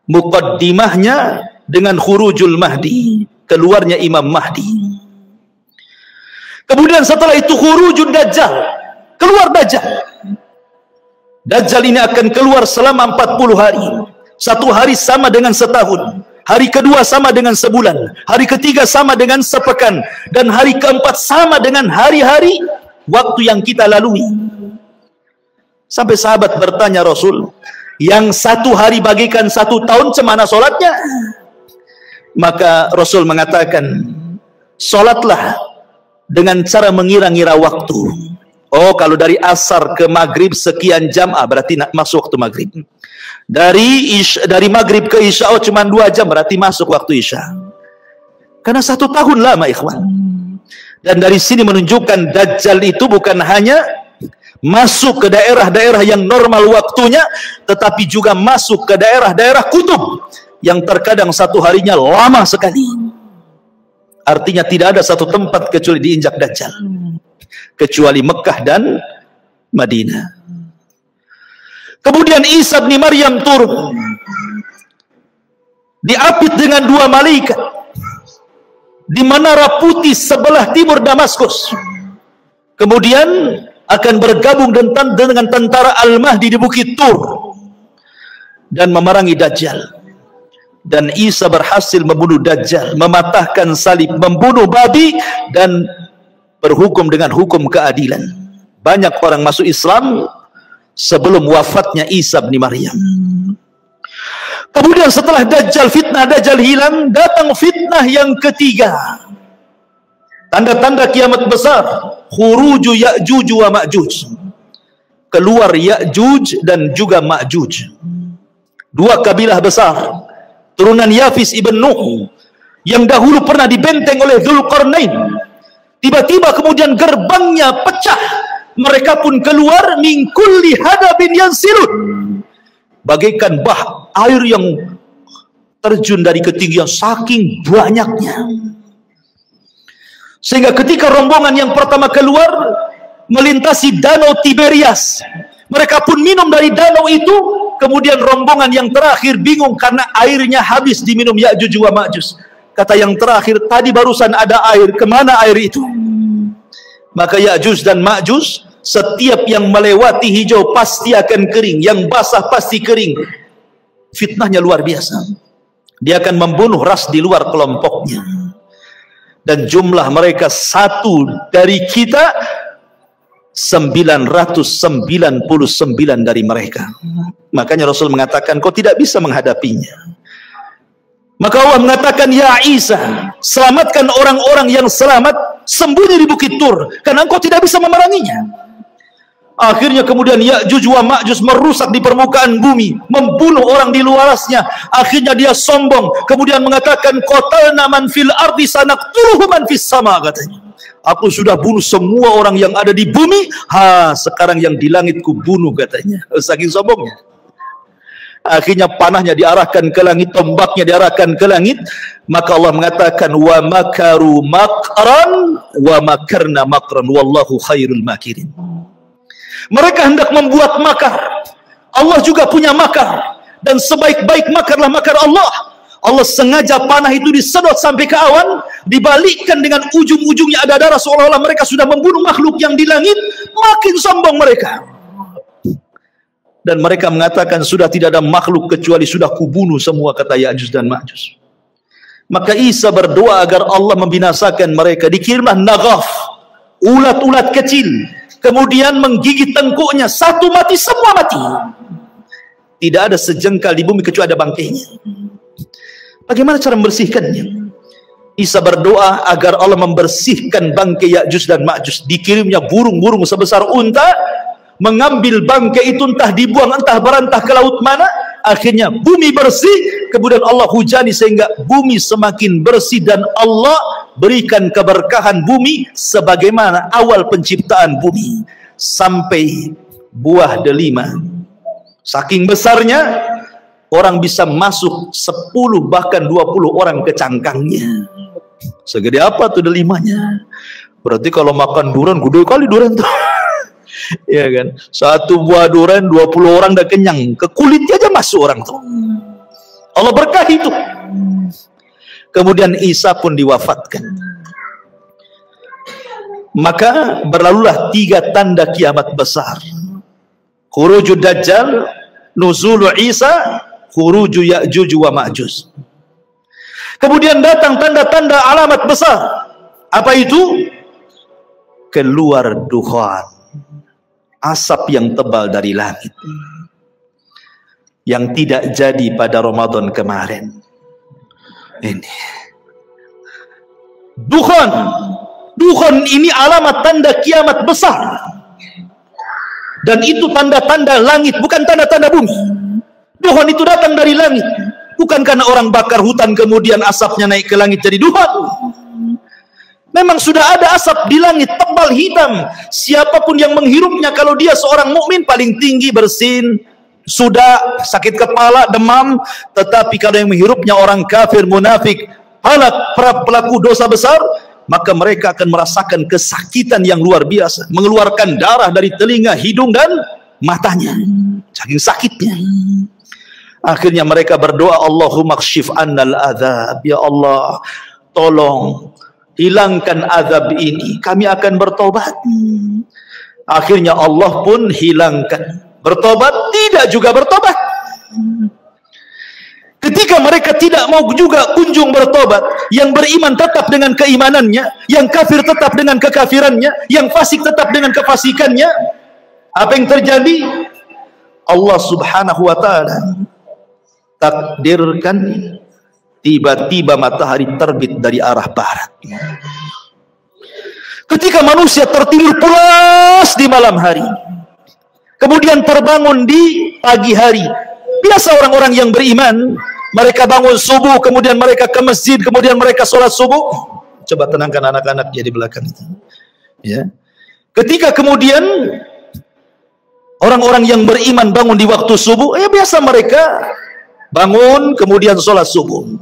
Muqaddimahnya dengan khurujul Mahdi, keluarnya Imam Mahdi. Kemudian setelah itu khurujul Dajjal, keluar Dajjal. Dajjal ini akan keluar selama 40 hari. Satu hari sama dengan setahun, hari kedua sama dengan sebulan, hari ketiga sama dengan sepekan, dan hari keempat sama dengan hari-hari waktu yang kita lalui. Sampai sahabat bertanya Rasul, yang satu hari bagikan satu tahun, cemana solatnya? Maka Rasul mengatakan, solatlah dengan cara mengira-ngira waktu. Oh, kalau dari asar ke maghrib sekian jam, berarti masuk waktu maghrib. Dari maghrib ke isya, cuma 2 jam, berarti masuk waktu isya. Karena 1 tahun lama, ikhwan. Dan dari sini menunjukkan Dajjal itu bukan hanya masuk ke daerah-daerah yang normal waktunya, tetapi juga masuk ke daerah-daerah kutub yang terkadang satu harinya lama sekali. Artinya tidak ada satu tempat kecuali diinjak Dajjal, kecuali Mekah dan Madinah. Kemudian Isa bin Maryam turun, diapit dengan 2 malaikat di menara putih sebelah timur Damaskus. Kemudian akan bergabung dengan tentara Al-Mahdi di Bukit Tur dan memerangi Dajjal. Dan Isa berhasil membunuh Dajjal, mematahkan salib, membunuh babi, dan berhukum dengan hukum keadilan. Banyak orang masuk Islam sebelum wafatnya Isa bin Maryam. Kemudian setelah fitnah Dajjal hilang, datang fitnah yang ketiga. Tanda-tanda kiamat besar, khuruju Ya'juj wa Ma'juj. Keluar Ya'juj dan juga Ma'juj. 2 kabilah besar, turunan Yafis ibn Nuh, yang dahulu pernah dibenteng oleh Dzulqarnain. Tiba-tiba kemudian gerbangnya pecah, mereka pun keluar min kulli hadabin yansilun, bagaikan bah air yang terjun dari ketinggian, saking banyaknya. Sehingga ketika rombongan yang pertama keluar melintasi danau Tiberias, mereka pun minum dari danau itu. Kemudian rombongan yang terakhir bingung karena airnya habis diminum Ya'juj wa Ma'juj. Kata yang terakhir, tadi barusan ada air, kemana air itu? Maka Ya'juj dan Ma'juj, setiap yang melewati hijau pasti akan kering, yang basah pasti kering. Fitnahnya luar biasa. Dia akan membunuh ras di luar kelompoknya. Dan jumlah mereka satu dari kita, 999 dari mereka. Makanya Rasul mengatakan, kau tidak bisa menghadapinya. Maka Allah mengatakan, ya Isa, selamatkan orang-orang yang selamat, sembunyi di Bukit Tur, karena engkau tidak bisa memeranginya. Akhirnya kemudian Ya'juj wa Ma'juj merusak di permukaan bumi, membunuh orang di luarasnya. Akhirnya dia sombong, kemudian mengatakan, qatalna man fil ardi sanaqtuluhu man fis sama, katanya. Aku sudah bunuh semua orang yang ada di bumi, sekarang yang di langit ku bunuh, katanya. Saking sombongnya. Akhirnya panahnya diarahkan ke langit, tombaknya diarahkan ke langit. Maka Allah mengatakan, wa makaru makran wa makarna makran wallahu khairul makirin. Mereka hendak membuat makar, Allah juga punya makar, dan sebaik-baik makarlah makar Allah. Allah sengaja panah itu disedot sampai ke awan, dibalikkan dengan ujung-ujungnya ada darah, seolah-olah mereka sudah membunuh makhluk yang di langit. Makin sombong mereka. Dan mereka mengatakan, sudah tidak ada makhluk kecuali sudah kubunuh semua, kata Ya'juj dan Ma'juj. Maka Isa berdoa agar Allah membinasakan mereka. Dikirimlah naghaf, ulat-ulat kecil, kemudian menggigit tengkuknya, satu mati, semua mati. Tidak ada sejengkal di bumi kecuali ada bangkainya. Bagaimana cara membersihkannya? Isa berdoa agar Allah membersihkan bangkai Ya'juj dan Ma'juj. Dikirimnya burung-burung sebesar unta, mengambil bangkai itu, entah dibuang, entah berantah ke laut mana. Akhirnya bumi bersih, kemudian Allah hujani sehingga bumi semakin bersih, dan Allah berikan keberkahan bumi sebagaimana awal penciptaan bumi, sampai buah delima. Saking besarnya, orang bisa masuk 10 bahkan 20 orang ke cangkangnya. Segede apa tuh delimanya? Berarti kalau makan durian, gede kali durian tuh. Ya kan? Satu buah durian 20 orang udah kenyang. Ke kulitnya aja masuk orang tuh. Allah berkahi itu. Kemudian Isa pun diwafatkan. Maka berlalulah 3 tanda kiamat besar. Khurujud Dajjal, nuzulu Isa, khuruju Ya'juj wa Ma'juj. Kemudian datang tanda-tanda alamat besar. Apa itu? Keluar dukhan, asap yang tebal dari langit, yang tidak jadi pada Ramadan kemarin. Ini dukhan. Dukhan ini alamat tanda kiamat besar. Dan itu tanda-tanda langit, bukan tanda-tanda bumi. Dukhan itu datang dari langit. Bukan karena orang bakar hutan kemudian asapnya naik ke langit jadi dukhan. Memang sudah ada asap di langit tebal hitam. Siapapun yang menghirupnya, kalau dia seorang mukmin paling tinggi bersin, sudah sakit kepala, demam. Tetapi kalau yang menghirupnya orang kafir, munafik, pelaku dosa besar, maka mereka akan merasakan kesakitan yang luar biasa, mengeluarkan darah dari telinga, hidung dan matanya, saking sakitnya. Akhirnya mereka berdoa, Allahumma kshif annal adzab, ya Allah tolong hilangkan azab ini, kami akan bertobat. Akhirnya Allah pun hilangkan. Bertobat? Tidak juga bertobat. Ketika mereka tidak mau juga kunjung bertobat, yang beriman tetap dengan keimanannya, yang kafir tetap dengan kekafirannya, yang fasik tetap dengan kefasikannya, apa yang terjadi? Allah subhanahu wa ta'ala takdirkan tiba-tiba matahari terbit dari arah barat. Ketika manusia tertidur pulas di malam hari, kemudian terbangun di pagi hari. Biasa orang-orang yang beriman, mereka bangun subuh, kemudian mereka ke masjid, kemudian mereka sholat subuh. Coba tenangkan anak-anak di belakang itu. Ya. Ketika kemudian orang-orang yang beriman bangun di waktu subuh, biasa mereka bangun kemudian sholat subuh.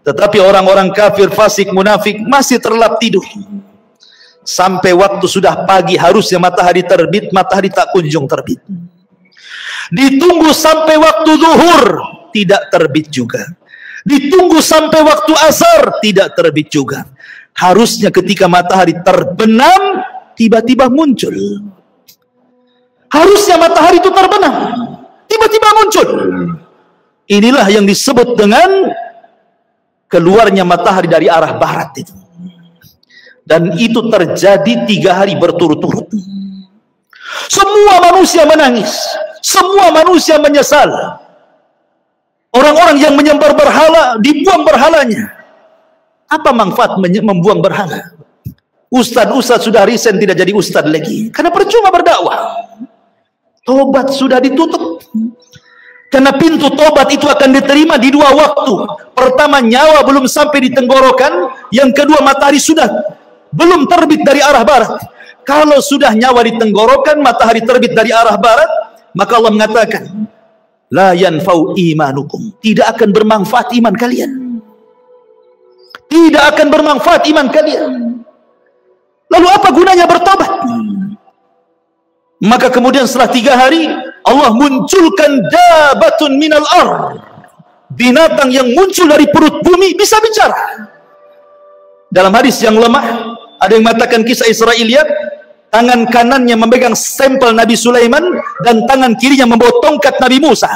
Tetapi orang-orang kafir, fasik, munafik masih terlelap tidur. Sampai waktu sudah pagi, harusnya matahari terbit, matahari tak kunjung terbit. Ditunggu sampai waktu zuhur, tidak terbit juga. Ditunggu sampai waktu asar, tidak terbit juga. Harusnya ketika matahari terbenam, tiba-tiba muncul. Harusnya matahari itu terbenam, tiba-tiba muncul. Inilah yang disebut dengan keluarnya matahari dari arah barat itu. Dan itu terjadi 3 hari berturut-turut. Semua manusia menangis, semua manusia menyesal. Orang-orang yang menyembah berhala, dibuang berhalanya. Apa manfaat membuang berhala? Ustadz sudah resign, tidak jadi ustadz lagi, karena percuma berdakwah. Tobat sudah ditutup, karena pintu tobat itu akan diterima di 2 waktu. Pertama, nyawa belum sampai di tenggorokan. Yang kedua, matahari sudah belum terbit dari arah barat. Kalau sudah nyawa di tenggorokan, matahari terbit dari arah barat, maka Allah mengatakan, la yanfa'u imanukum, tidak akan bermanfaat iman kalian. Tidak akan bermanfaat iman kalian. Lalu apa gunanya bertobat? Maka kemudian setelah 3 hari, Allah munculkan dabatun minal ar, binatang yang muncul dari perut bumi bisa bicara. Dalam hadis yang lemah, ada yang mengatakan kisah Israiliyat, tangan kanannya memegang stempel Nabi Sulaiman dan tangan kirinya membawa tongkat Nabi Musa.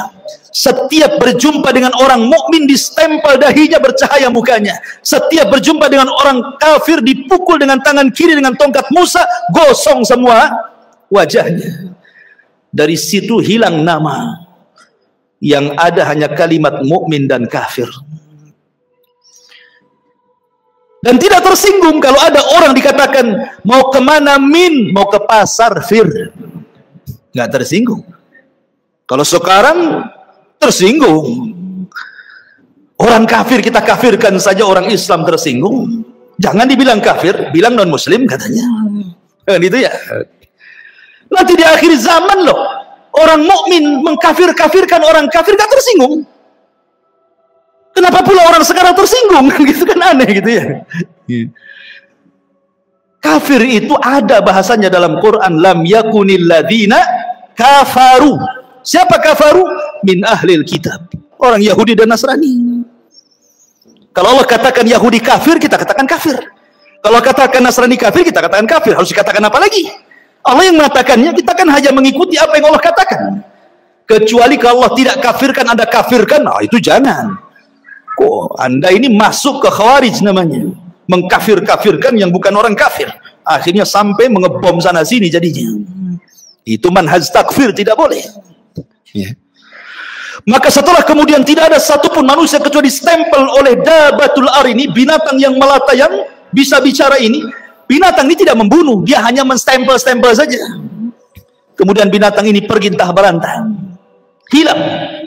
Setiap berjumpa dengan orang mukmin distempel dahinya, bercahaya mukanya. Setiap berjumpa dengan orang kafir dipukul dengan tangan kiri dengan tongkat Musa, gosong semua wajahnya. Dari situ hilang nama, yang ada hanya kalimat mukmin dan kafir. Dan tidak tersinggung kalau ada orang dikatakan mau kemana min, mau ke pasar fir, nggak tersinggung. Kalau sekarang tersinggung. Orang kafir kita kafirkan saja, orang Islam tersinggung. Jangan dibilang kafir, bilang non muslim katanya. Kan itu ya. Nanti di akhir zaman loh, orang mukmin mengkafir-kafirkan orang kafir, gak tersinggung. Kenapa pula orang sekarang tersinggung? Gitu kan aneh gitu ya. Kafir itu ada bahasanya dalam Quran, lam yakunil ladzina kafaru. Siapa kafaru? Min ahlil kitab, orang Yahudi dan Nasrani. Kalau Allah katakan Yahudi kafir, kita katakan kafir. Kalau katakan Nasrani kafir, kita katakan kafir. Harus dikatakan apa lagi? Allah yang mengatakannya, kita kan hanya mengikuti apa yang Allah katakan. Kecuali kalau Allah tidak kafirkan, Anda kafirkan, nah itu jangan. Kok Anda ini masuk ke khawarij namanya, mengkafir-kafirkan yang bukan orang kafir, akhirnya sampai mengebom sana sini jadinya. Itu manhaj takfir, tidak boleh. Ya. Maka setelah kemudian tidak ada satupun manusia kecuali stempel oleh dabatul ar ini, binatang yang melata yang bisa bicara ini. Binatang ini tidak membunuh, dia hanya menstempel-stempel saja. Kemudian binatang ini pergi entah berantah, hilang.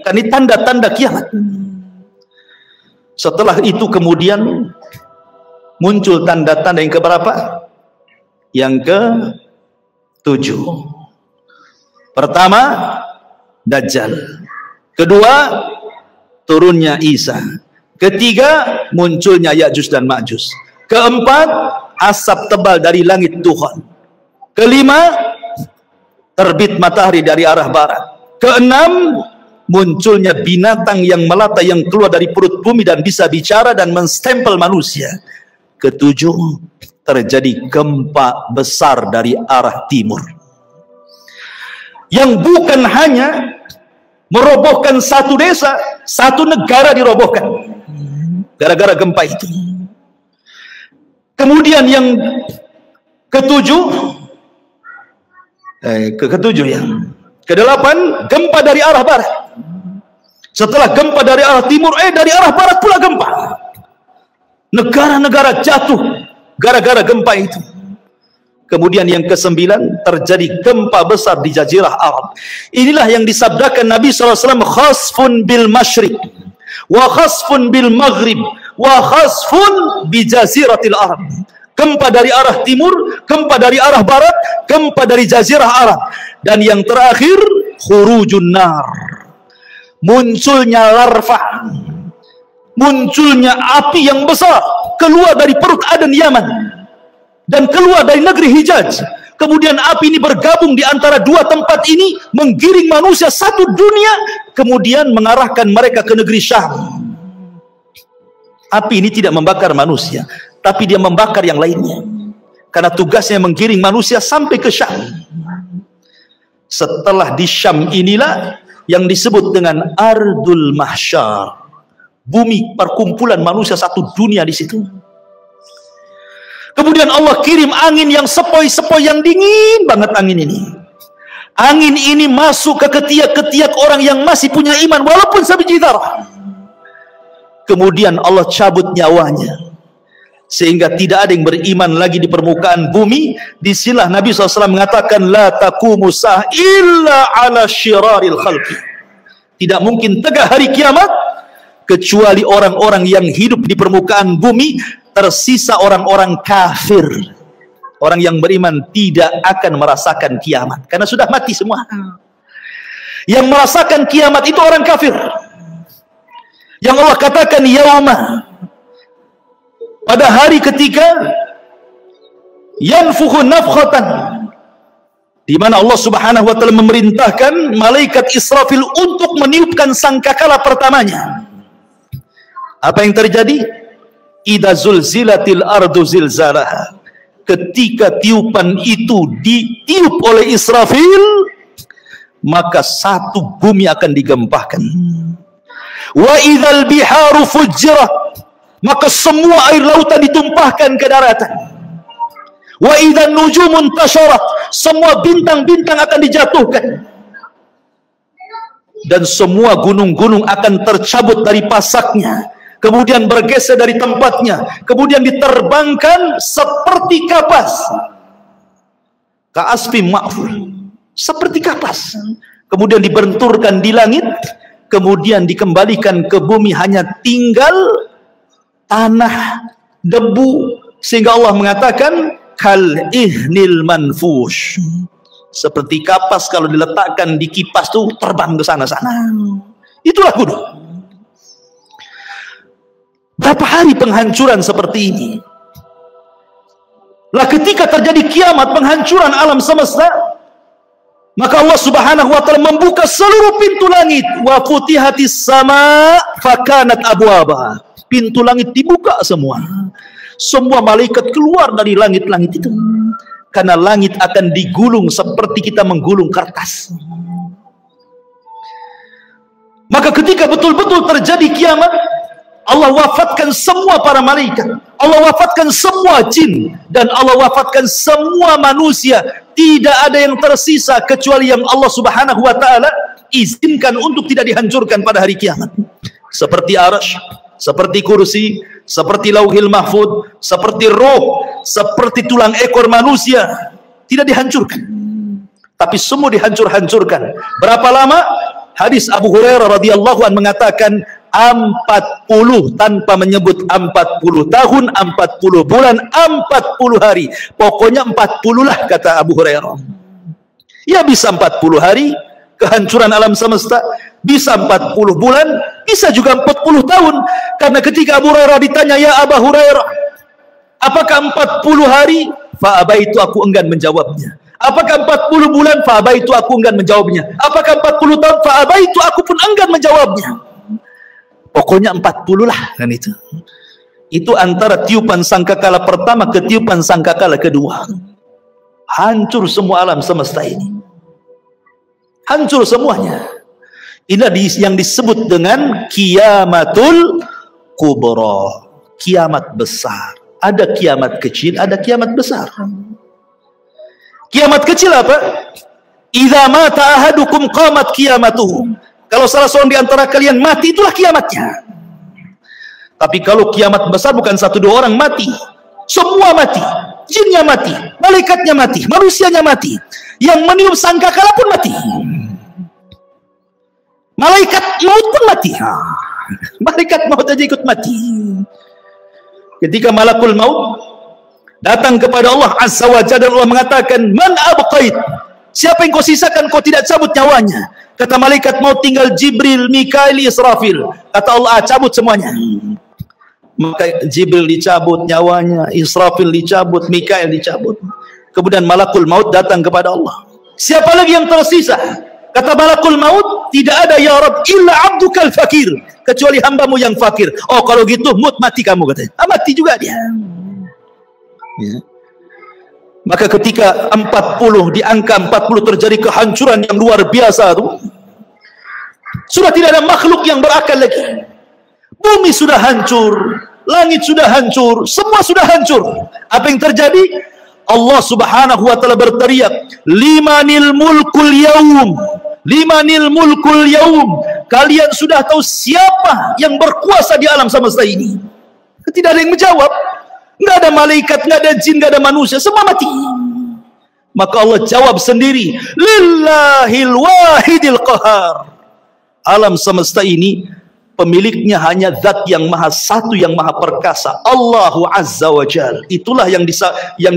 Kan ini tanda-tanda kiamat. Setelah itu kemudian muncul tanda-tanda yang keberapa? Yang ke-7. Pertama, Dajjal. Kedua, turunnya Isa. Ketiga, munculnya Ya'juj dan Ma'juj. Keempat, asap tebal dari langit Tuhan. Kelima, terbit matahari dari arah barat. Keenam, munculnya binatang yang melata yang keluar dari perut bumi dan bisa bicara dan menstempel manusia. Ketujuh, terjadi gempa besar dari arah timur, yang bukan hanya merobohkan satu desa, satu negara dirobohkan gara-gara gempa itu. Kemudian yang ketujuh kedelapan, gempa dari arah barat. Setelah gempa dari arah timur, dari arah barat pula gempa. Negara-negara jatuh gara-gara gempa itu. Kemudian yang ke-9, terjadi gempa besar di Jazirah Arab. Inilah yang disabdakan Nabi SAW, khasfun bil masyriq, wa khasfun bil maghrib, wa khasfun bi jaziratil Arab. Gempa dari arah timur, gempa dari arah barat, gempa dari Jazirah Arab. Dan yang terakhir, khurujun nar, munculnya larva, munculnya api yang besar keluar dari perut Aden Yaman dan keluar dari negeri Hijaz. Kemudian api ini bergabung di antara dua tempat ini, menggiring manusia satu dunia, kemudian mengarahkan mereka ke negeri Syam. Api ini tidak membakar manusia, tapi dia membakar yang lainnya, karena tugasnya menggiring manusia sampai ke Syam. Setelah di Syam inilah yang disebut dengan Ardul Mahsyar, bumi perkumpulan manusia satu dunia di situ. Kemudian Allah kirim angin yang sepoi-sepoi, yang dingin banget angin ini. Angin ini masuk ke ketiak-ketiak orang yang masih punya iman walaupun sebiji darah. Kemudian Allah cabut nyawanya sehingga tidak ada yang beriman lagi di permukaan bumi. Disinilah Nabi SAW mengatakan, la taqumu sa'ah illa ala syiraril khalqi. Tidak mungkin tegak hari kiamat kecuali orang-orang yang hidup di permukaan bumi. Tersisa orang-orang kafir. Orang yang beriman tidak akan merasakan kiamat karena sudah mati semua. Yang merasakan kiamat itu orang kafir. Yang Allah katakan yauma, pada hari ketika yanfukhu nafkhatan, di mana Allah Subhanahu wa taala memerintahkan malaikat Israfil untuk meniupkan sangkakala pertamanya. Apa yang terjadi? Idza zulzilatil ardu zilzalaha. Ketika tiupan itu ditiup oleh Israfil, maka satu bumi akan digempahkan. Wa idzal biharu fujjirat, maka semua air lautan ditumpahkan ke daratan. Wa idzan nujumun tasharat, semua bintang-bintang akan dijatuhkan. Dan semua gunung-gunung akan tercabut dari pasaknya, kemudian bergeser dari tempatnya, kemudian diterbangkan seperti kapas. Ka'asfim ma'fur, seperti kapas. Kemudian dibenturkan di langit, kemudian dikembalikan ke bumi, hanya tinggal tanah, debu. Sehingga Allah mengatakan kal ihnil manfush, seperti kapas kalau diletakkan di kipas tuh terbang ke sana-sana. Itulah gunung. Berapa hari penghancuran seperti ini? Lah ketika terjadi kiamat, penghancuran alam semesta, maka Allah Subhanahu wa taala membuka seluruh pintu langit. Wa futihatis sama fakanat abwaba. Pintu langit dibuka semua. Semua malaikat keluar dari langit-langit itu. Karena langit akan digulung seperti kita menggulung kertas. Maka ketika betul-betul terjadi kiamat, Allah wafatkan semua para malaikat, Allah wafatkan semua jin, dan Allah wafatkan semua manusia. Tidak ada yang tersisa kecuali yang Allah Subhanahu wa taala izinkan untuk tidak dihancurkan pada hari kiamat. Seperti arsy, seperti kursi, seperti lauhil mahfud, seperti roh, seperti tulang ekor manusia, tidak dihancurkan. Tapi semua dihancur-hancurkan. Berapa lama? Hadis Abu Hurairah radhiyallahu anhu mengatakan 40, tanpa menyebut 40 tahun, 40 bulan, 40 hari. Pokoknya 40 lah kata Abu Hurairah. Ya bisa 40 hari kehancuran alam semesta, bisa 40 bulan, bisa juga 40 tahun. Karena ketika Abu Hurairah ditanya, ya Abu Hurairah, apakah 40 hari? Fa'abaitu, aku enggan menjawabnya. Apakah 40 bulan? Fa'abaitu, aku enggan menjawabnya. Apakah 40 tahun? Fa'abaitu, aku pun enggan menjawabnya. Pokoknya 40 lah kan itu. Itu antara tiupan sangkakala pertama ke tiupan sangkakala kedua. Hancur semua alam semesta ini. Hancur semuanya. Inilah yang disebut dengan kiamatul kubra. Kiamat besar. Ada kiamat kecil, ada kiamat besar. Kiamat kecil apa? Idza mata ahadukum qamat qiyamatuhu. Kalau salah seorang di antara kalian mati, itulah kiamatnya. Tapi kalau kiamat besar bukan 1-2 orang mati, semua mati. Jinnya mati, malaikatnya mati, manusianya mati. Yang meniup sangkakala pun mati. Malaikat maut pun mati. Malaikat maut aja ikut mati. Ketika malakul maut datang kepada Allah Azza wa Jalla, Allah mengatakan, "Man abqait?" Siapa yang kau sisakan, kau tidak cabut nyawanya? Kata malaikat maut, tinggal Jibril, Mikail, Israfil. Kata Allah, cabut semuanya. Maka Jibril dicabut nyawanya, Israfil dicabut, Mikail dicabut. Kemudian malakul maut datang kepada Allah. Siapa lagi yang tersisa? Kata malakul maut, tidak ada ya Rabb illa abdukal fakir, kecuali hambamu yang fakir. Oh kalau gitu mati kamu katanya. Mati juga dia. Ya. Maka ketika 40, di angka 40 terjadi kehancuran yang luar biasa itu, sudah tidak ada makhluk yang berakal lagi. Bumi sudah hancur, langit sudah hancur, semua sudah hancur. Apa yang terjadi? Allah Subhanahu wa taala berteriak, "Limanil mulkul yaum, limanil mulkul yaum." Kalian sudah tahu siapa yang berkuasa di alam semesta ini? Tidak ada yang menjawab. Nggak ada malaikat, nggak ada jin, nggak ada manusia, semua mati. Maka Allah jawab sendiri, "Lillahil wahidil qahar." Alam semesta ini pemiliknya hanya zat yang maha satu, yang maha perkasa, Allahu Azza wa Jal. Itulah yang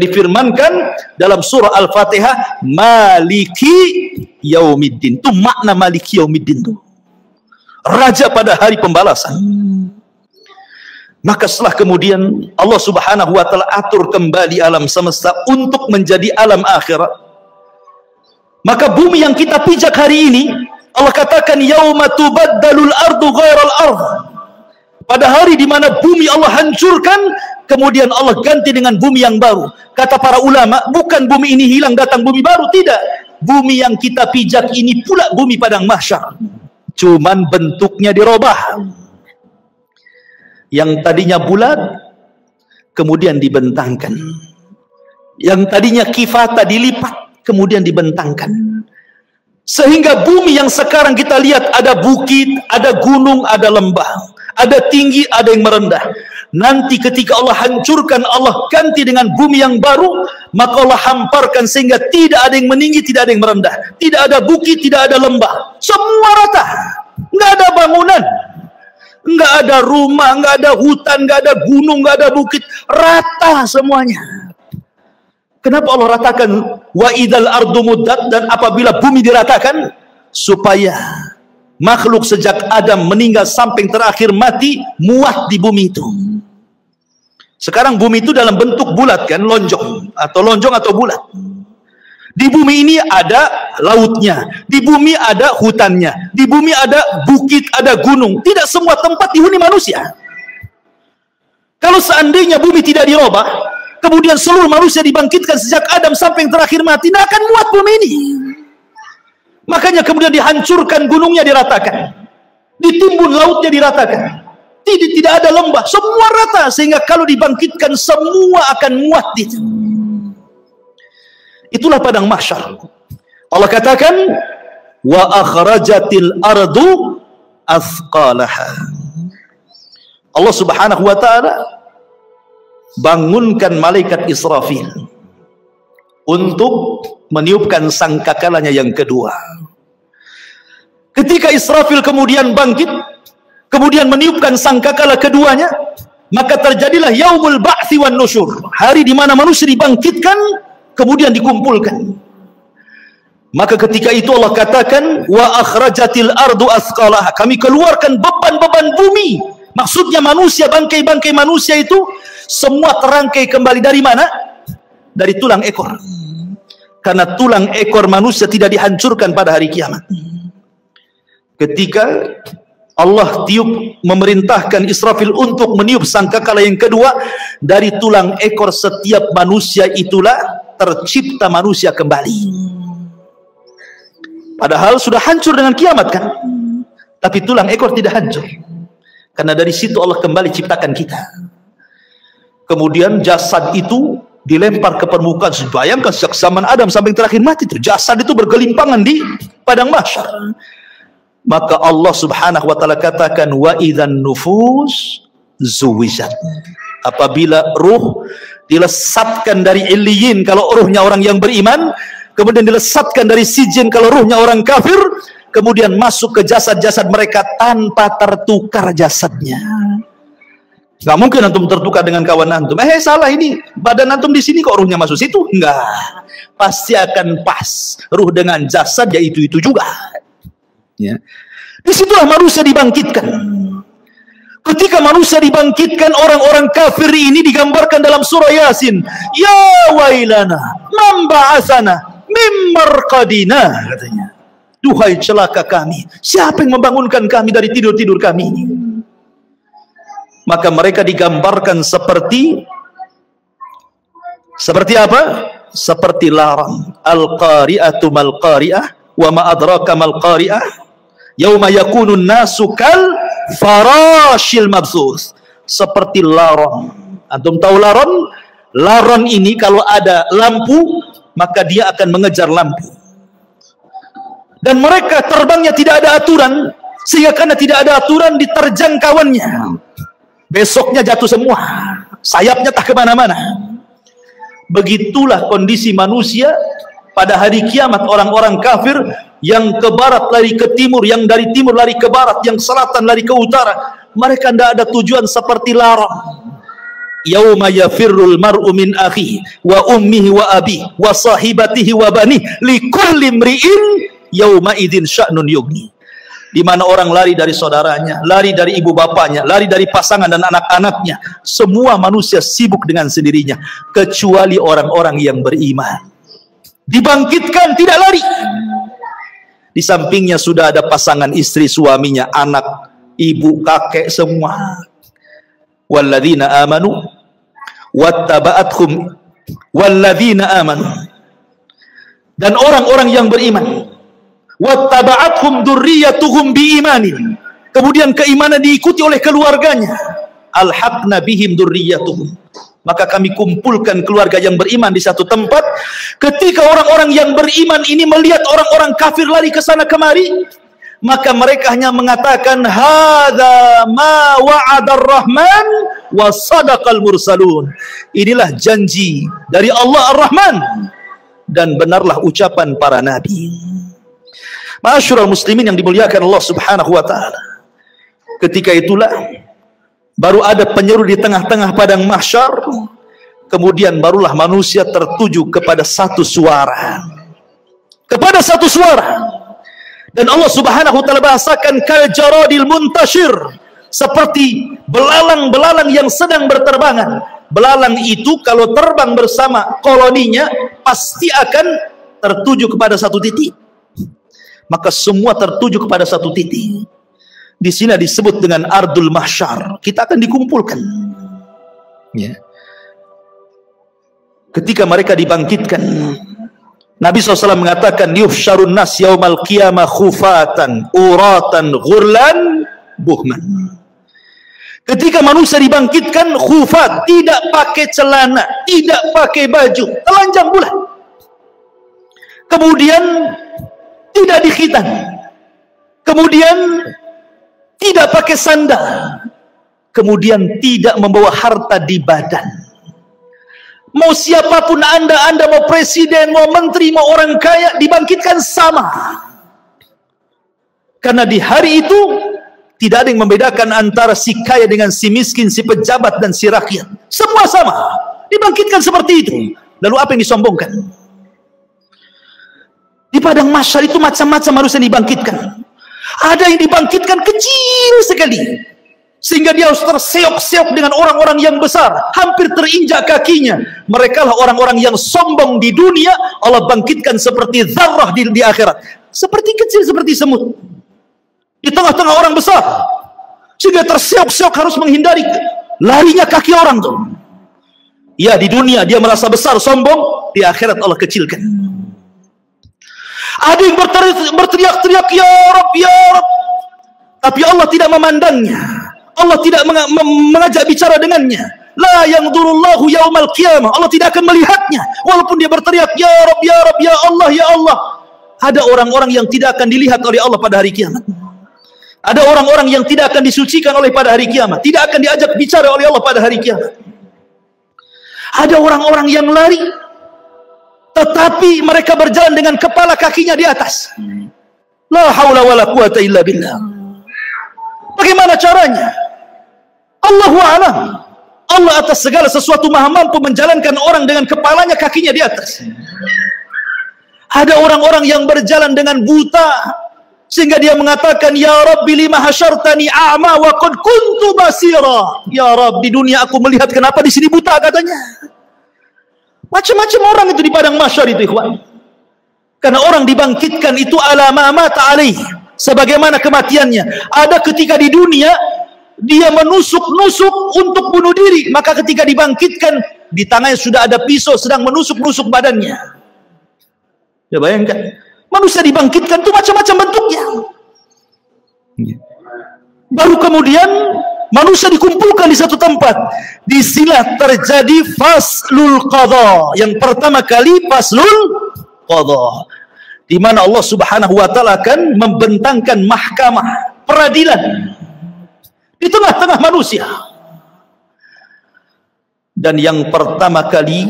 difirmankan dalam surah Al-Fatihah, Maliki Yaumiddin. Itu makna Maliki Yaumiddin itu, raja pada hari pembalasan. Maka setelah kemudian Allah Subhanahu wa taala atur kembali alam semesta untuk menjadi alam akhirat. Maka bumi yang kita pijak hari ini, Allah katakan yauma tubaddalul ardu ghairal ardh. Pada hari di mana bumi Allah hancurkan, kemudian Allah ganti dengan bumi yang baru. Kata para ulama, bukan bumi ini hilang datang bumi baru, tidak. Bumi yang kita pijak ini pula bumi padang mahsyar. Cuman bentuknya dirubah. Yang tadinya bulat kemudian dibentangkan. Yang tadinya kifata dilipat kemudian dibentangkan. Sehingga bumi yang sekarang kita lihat ada bukit, ada gunung, ada lembah, ada tinggi, ada yang merendah. Nanti ketika Allah hancurkan, Allah ganti dengan bumi yang baru, maka Allah hamparkan sehingga tidak ada yang meninggi, tidak ada yang merendah, tidak ada bukit, tidak ada lembah, semua rata, nggak ada bangunan, nggak ada rumah, nggak ada hutan, nggak ada gunung, nggak ada bukit, rata semuanya. Kenapa Allah ratakan wa idal ardu muddat, dan apabila bumi diratakan supaya makhluk sejak Adam meninggal sampai yang terakhir mati muat di bumi itu. Sekarang bumi itu dalam bentuk bulat kan, lonjong atau bulat. Di bumi ini ada lautnya, di bumi ada hutannya, di bumi ada bukit, ada gunung. Tidak semua tempat dihuni manusia. Kalau seandainya bumi tidak dirubah, kemudian seluruh manusia dibangkitkan sejak Adam sampai yang terakhir mati, tidak akan muat bumi ini. Makanya kemudian dihancurkan gunungnya, diratakan, ditimbun lautnya, diratakan. Tidak ada lembah, semua rata, sehingga kalau dibangkitkan semua akan muat di situ. Itulah padang mahsyar. Allah katakan, wa akhrajatil ardu athqalaha. Allah Subhanahu wa taala bangunkan malaikat Israfil untuk meniupkan sangkakalanya yang kedua. Ketika Israfil kemudian bangkit, kemudian meniupkan sangkakala keduanya, maka terjadilah yaumul ba'tsi wan nusyur, hari di mana manusia dibangkitkan kemudian dikumpulkan. Maka ketika itu Allah katakan, wa akhrajatil ardu athqalaha, kami keluarkan beban-beban bumi. Maksudnya manusia, bangkai-bangkai manusia itu semua terangkai kembali dari mana? Dari tulang ekor. Karena tulang ekor manusia tidak dihancurkan pada hari kiamat. Ketika Allah memerintahkan Israfil untuk meniup sangkakala yang kedua, dari tulang ekor setiap manusia itulah tercipta manusia kembali. Padahal sudah hancur dengan kiamat kan, tapi tulang ekor tidak hancur, karena dari situ Allah kembali ciptakan kita. Kemudian jasad itu dilempar ke permukaan. Bayangkan sejak zaman Adam sampai yang terakhir mati, itu jasad itu bergelimpangan di padang mahsyar. Maka Allah Subhanahu wa taala katakan, wa idzan nufus zuwijat, apabila ruh dilesatkan dari illiyin kalau ruhnya orang yang beriman, kemudian dilesatkan dari sijin kalau ruhnya orang kafir, kemudian masuk ke jasad-jasad mereka tanpa tertukar jasadnya. Nggak mungkin antum tertukar dengan kawan antum. Salah, ini badan antum di sini kok ruhnya masuk situ? Enggak, pasti akan pas ruh dengan jasad, ya itu juga. Ya. Disitulah manusia dibangkitkan. Ketika manusia dibangkitkan, orang-orang kafir ini digambarkan dalam surah Yasin, ya wailana man ba'atsana mim marqadina, katanya, duhai celaka kami, siapa yang membangunkan kami dari tidur-tidur kami ini? Maka mereka digambarkan seperti apa? Seperti larang. Al-qari'atu mal qari'ah wa ma adraka mal qari'ah yauma yakunun nasu kal farashil mabsus, seperti laron. Antum tahu laron? Laron ini kalau ada lampu maka dia akan mengejar lampu, dan mereka terbangnya tidak ada aturan, sehingga karena tidak ada aturan diterjang kawannya, besoknya jatuh semua, sayapnya tak kemana-mana. Begitulah kondisi manusia pada hari kiamat. Orang-orang kafir yang ke barat lari ke timur, yang dari timur lari ke barat, yang selatan lari ke utara. Mereka tidak ada tujuan, seperti larang. Yauma yafirrul mar'u min akhihi wa ummihi wa abihi wa sahibatihi wa banihi likulli imri'in yauma idzin sya'nun yughni. Di mana orang lari dari saudaranya, lari dari ibu bapaknya, lari dari pasangan dan anak-anaknya. Semua manusia sibuk dengan sendirinya, kecuali orang-orang yang beriman. Dibangkitkan tidak lari. Di sampingnya sudah ada pasangan istri, suaminya, anak, ibu, kakek, semua. Walladzina amanu wattaba'athum walladzina amanu, dan orang-orang yang beriman, wattaba'athum dzurriyyatuhum biimanin, kemudian keimanan diikuti oleh keluarganya, alhaqna bihim dzurriyyatuhum, maka kami kumpulkan keluarga yang beriman di satu tempat. Ketika orang-orang yang beriman ini melihat orang-orang kafir lari ke sana kemari, maka mereka hanya mengatakan, hadza ma wa'adar rahman wa sadaqal mursalun, inilah janji dari Allah Ar-Rahman dan benarlah ucapan para nabi. Ma'asyiral muslimin yang dimuliakan Allah Subhanahu wa taala, ketika itulah baru ada penyeru di tengah-tengah padang mahsyar. Kemudian barulah manusia tertuju kepada satu suara, dan Allah Subhanahu wa taala bahasakan kal jaradil muntashir, seperti belalang-belalang yang sedang berterbangan. Belalang itu kalau terbang bersama koloninya pasti akan tertuju kepada satu titik. Maka semua tertuju kepada satu titik. Di sini disebut dengan ardul mahsyar. Kita akan dikumpulkan. Ya. Ketika mereka dibangkitkan, Nabi SAW mengatakan, yuhsyarun nas yaumal qiyamah khufatan, uratan, ghurlan, buhman. Ketika manusia dibangkitkan khufat, tidak pakai celana, tidak pakai baju, telanjang bulat. Kemudian tidak dikhitan. Kemudian tidak pakai sandal. Kemudian tidak membawa harta di badan. Mau siapapun anda mau presiden, mau menteri, mau orang kaya, dibangkitkan sama. Karena di hari itu tidak ada yang membedakan antara si kaya dengan si miskin, si pejabat dan si rakyat. Semua sama. Dibangkitkan seperti itu. Lalu apa yang disombongkan? Di padang mahsyar itu macam-macam harus yang dibangkitkan. Ada yang dibangkitkan kecil sekali, sehingga dia harus terseok-seok dengan orang-orang yang besar, hampir terinjak kakinya. Mereka lah orang-orang yang sombong di dunia. Allah bangkitkan seperti zarrah di akhirat, seperti kecil, seperti semut di tengah-tengah orang besar, sehingga terseok-seok harus menghindari larinya kaki orang tuh. Ya, di dunia dia merasa besar, sombong. Di akhirat Allah kecilkan. Ada yang berteriak-teriak, ya Rabb, ya Rabb, tapi Allah tidak memandangnya. Allah tidak mengajak bicara dengannya. La yanzurullahu yaumal qiyamah. Allah tidak akan melihatnya walaupun dia berteriak, ya Rabb, ya Rabb, ya Allah, ya Allah. Ada orang-orang yang tidak akan dilihat oleh Allah pada hari kiamat. Ada orang-orang yang tidak akan disucikan oleh pada hari kiamat, tidak akan diajak bicara oleh Allah pada hari kiamat. Ada orang-orang yang lari, tetapi mereka berjalan dengan kepala kakinya di atas. La haula wala quwata illa billah. Bagaimana caranya? Allahu a'lam. Allah atas segala sesuatu maha mampu menjalankan orang dengan kepalanya, kakinya di atas. Ada orang-orang yang berjalan dengan buta, sehingga dia mengatakan, ya Rabbi lima hasyartani a'ma wa qad kuntu basira. Ya Rabb, di dunia aku melihat, kenapa di sini buta, katanya. Macam-macam orang itu di padang mahsyar itu, ikhwan. Karena orang dibangkitkan itu ala ma mata alaih, sebagaimana kematiannya. Ada ketika di dunia dia menusuk-nusuk untuk bunuh diri, maka ketika dibangkitkan di tangannya sudah ada pisau sedang menusuk-nusuk badannya. Ya, bayangkan, manusia dibangkitkan itu macam-macam bentuknya. Baru kemudian manusia dikumpulkan di satu tempat. Disinilah terjadi faslul qadha. Yang pertama kali faslul qadha, di mana Allah Subhanahu wa taala akan membentangkan mahkamah peradilan di tengah-tengah manusia. Dan yang pertama kali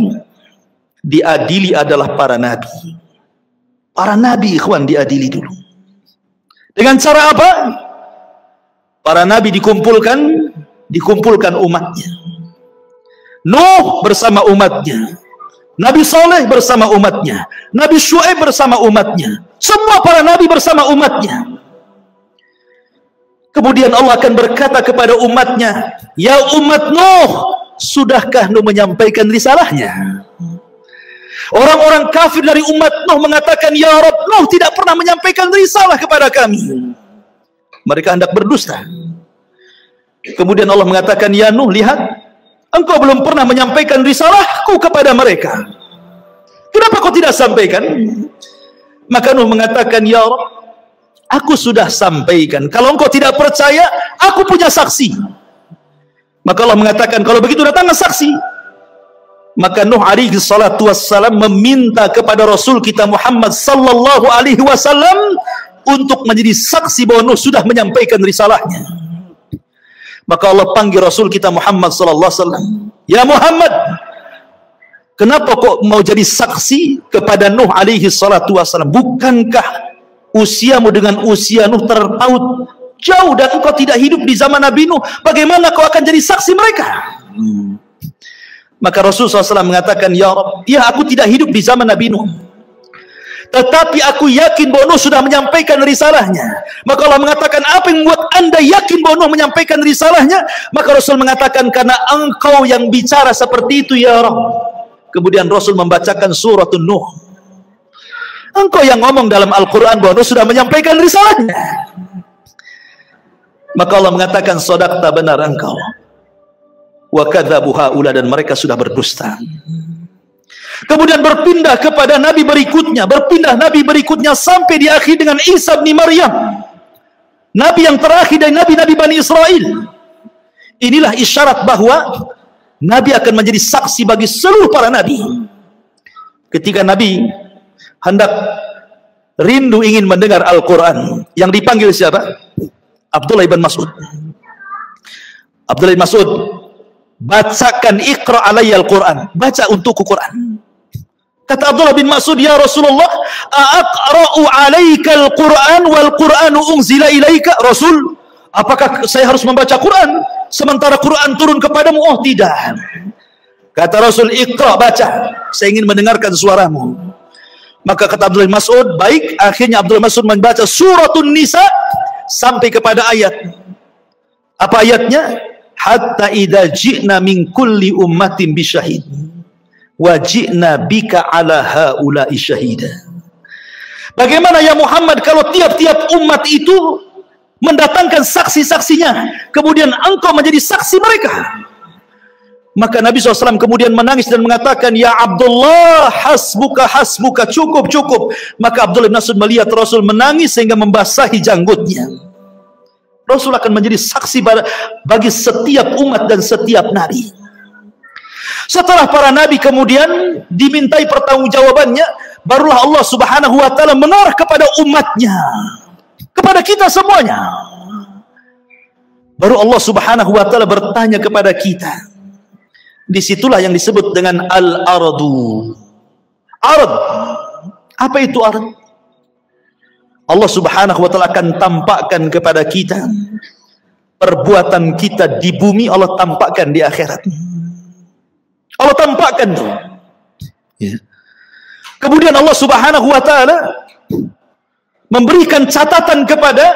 diadili adalah para nabi. Para nabi, ikhwan, diadili dulu. Dengan cara apa? Para nabi dikumpulkan umatnya. Nuh bersama umatnya, Nabi Saleh bersama umatnya, Nabi Syuaib bersama umatnya, semua para nabi bersama umatnya. Kemudian Allah akan berkata kepada umatnya, ya umat Nuh, sudahkah Nuh menyampaikan risalahnya? Orang-orang kafir dari umat Nuh mengatakan, ya Rabb, Nuh tidak pernah menyampaikan risalah kepada kami. Mereka hendak berdusta. Kemudian Allah mengatakan, ya Nuh, lihat, engkau belum pernah menyampaikan risalahku kepada mereka. Kenapa kau tidak sampaikan? Maka Nuh mengatakan, ya Rabb, aku sudah sampaikan. Kalau engkau tidak percaya, aku punya saksi. Maka Allah mengatakan, kalau begitu datanglah saksi. Maka Nuh alaihi salatu wassalam meminta kepada Rasul kita Muhammad sallallahu alaihi wasallam untuk menjadi saksi bahwa Nuh sudah menyampaikan risalahnya. Maka Allah panggil Rasul kita Muhammad sallallahu alaihi wasallam, ya Muhammad, kenapa kok mau jadi saksi kepada Nuh alaihi salatu wassalam? Bukankah usiamu dengan usia Nuh terpaut jauh dan engkau tidak hidup di zaman Nabi Nuh? Bagaimana kau akan jadi saksi mereka? Maka Rasul SAW mengatakan, ya Rabb, ya aku tidak hidup di zaman Nabi Nuh, tetapi aku yakin bahwa Nuh sudah menyampaikan risalahnya. Maka Allah mengatakan, apa yang membuat anda yakin bahwa Nuh menyampaikan risalahnya? Maka Rasul mengatakan, karena engkau yang bicara seperti itu ya Rabb. Kemudian Rasul membacakan surat Nuh. Engkau yang ngomong dalam Al-Quran bahwa Nuh sudah menyampaikan risalahnya. Maka Allah mengatakan, shadaqta, benar engkau. Wa kadzabu haula, dan mereka sudah berdusta. Kemudian berpindah kepada nabi berikutnya sampai di akhir dengan Isa bin Maryam, nabi yang terakhir dari nabi-nabi Bani Israel. Inilah isyarat bahwa nabi akan menjadi saksi bagi seluruh para nabi. Ketika nabi hendak rindu ingin mendengar Al-Quran, yang dipanggil siapa? Abdullah bin Mas'ud. Abdullah bin Mas'ud, bacakan, Iqra alayya Al-Quran, baca untukku Quran. Kata Abdullah bin Mas'ud, ya Rasulullah, aqra'u alaika Al-Quran wal Quranu unzila ilaika? Rasul, apakah saya harus membaca Quran sementara Quran turun kepadamu? Oh tidak. Kata Rasul, Iqra, baca, saya ingin mendengarkan suaramu. Maka kata Abdullah bin Mas'ud, baik. Akhirnya Abdullah bin Mas'ud membaca suratun Nisa sampai kepada ayat. Apa ayatnya? Hatta idza ji'na min kulli ummatin bisyahid wa ji'na bika ala haula'i syahida. Bagaimana ya Muhammad kalau tiap-tiap umat itu mendatangkan saksi-saksinya, kemudian engkau menjadi saksi mereka? Maka Nabi SAW kemudian menangis dan mengatakan, ya Abdullah, hasbuka, hasbuka, cukup, cukup. Maka Abdullah bin Mas'ud melihat Rasul menangis sehingga membasahi janggutnya. Rasul akan menjadi saksi bagi setiap umat dan setiap nabi. Setelah para nabi kemudian dimintai pertanggungjawabannya, barulah Allah Subhanahu wa taala mengarah kepada umatnya, kepada kita semuanya. Baru Allah Subhanahu wa taala bertanya kepada kita. Disitulah yang disebut dengan al-ardu. Ard. Apa itu ard? Allah Subhanahu wa taala akan tampakkan kepada kita perbuatan kita di bumi, Allah tampakkan di akhirat. Allah tampakkan tuh. Ya. Kemudian Allah Subhanahu wa taala memberikan catatan kepada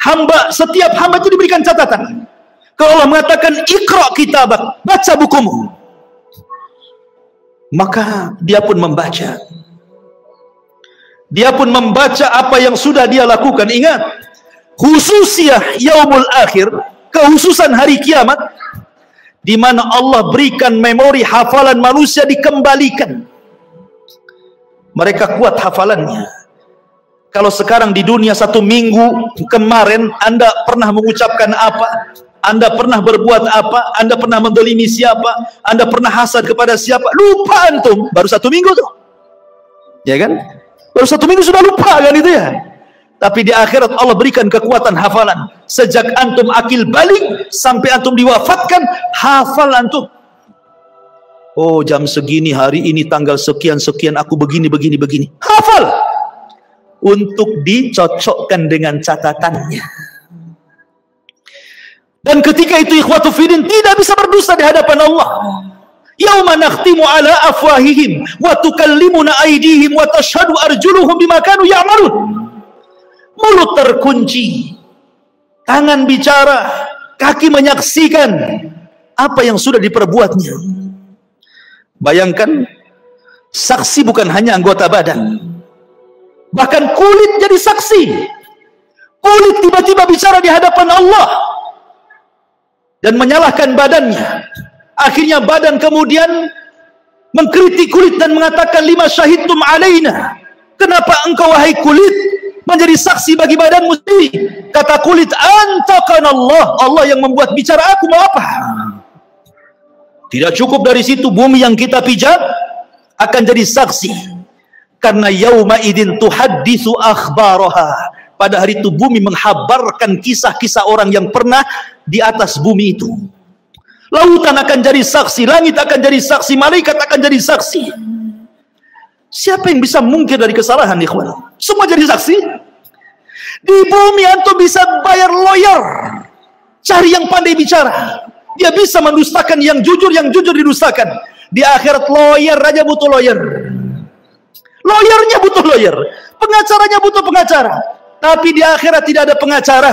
hamba, setiap hamba itu diberikan catatan. Kalau Allah mengatakan Iqra kitabak, baca bukumu, maka dia pun membaca. Dia pun membaca apa yang sudah dia lakukan. Ingat, khususiyah yaumul akhir, kehususan hari kiamat, di mana Allah berikan memori hafalan manusia dikembalikan. Mereka kuat hafalannya. Kalau sekarang di dunia 1 minggu kemarin Anda pernah mengucapkan apa? Anda pernah berbuat apa? Anda pernah mendolimi siapa? Anda pernah hasad kepada siapa? Lupa antum. Baru 1 minggu tuh. Ya kan? Baru 1 minggu sudah lupa kan itu ya? Tapi di akhirat Allah berikan kekuatan hafalan. Sejak antum akil balik sampai antum diwafatkan, hafal antum. Oh, jam segini, hari ini, tanggal sekian-sekian, aku begini, begini, begini. Hafal. Untuk dicocokkan dengan catatannya. Dan ketika itu ikhwatu fiddin tidak bisa berdusta di hadapan Allah. Yauma nakhtimu ala afwahihim wa tukallimuna aydihim wa tashhadu arjuluhum bima kanu ya'malun. Mulut terkunci, tangan bicara, kaki menyaksikan apa yang sudah diperbuatnya. Bayangkan, saksi bukan hanya anggota badan, bahkan kulit jadi saksi. Kulit tiba-tiba bicara di hadapan Allah dan menyalahkan badannya. Akhirnya badan kemudian mengkritik kulit dan mengatakan, lima syahidtum alaina, kenapa engkau wahai kulit menjadi saksi bagi badanmu sendiri? Kata kulit, antaqana Allah, Allah yang membuat bicara, aku mau apa? Tidak cukup dari situ, bumi yang kita pijat akan jadi saksi. Karena yauma idin tuhadditsu akhbaraha, pada hari itu bumi menghabarkan kisah-kisah orang yang pernah di atas bumi itu. Lautan akan jadi saksi, langit akan jadi saksi, malaikat akan jadi saksi. Siapa yang bisa mungkir dari kesalahan, ikhwan? Semua jadi saksi. Di bumi antum bisa bayar lawyer, cari yang pandai bicara, dia bisa mendustakan yang jujur didustakan. Di akhirat lawyer raja butuh lawyer. Lawyernya butuh lawyer, pengacaranya butuh pengacara. Tapi di akhirat tidak ada pengacara.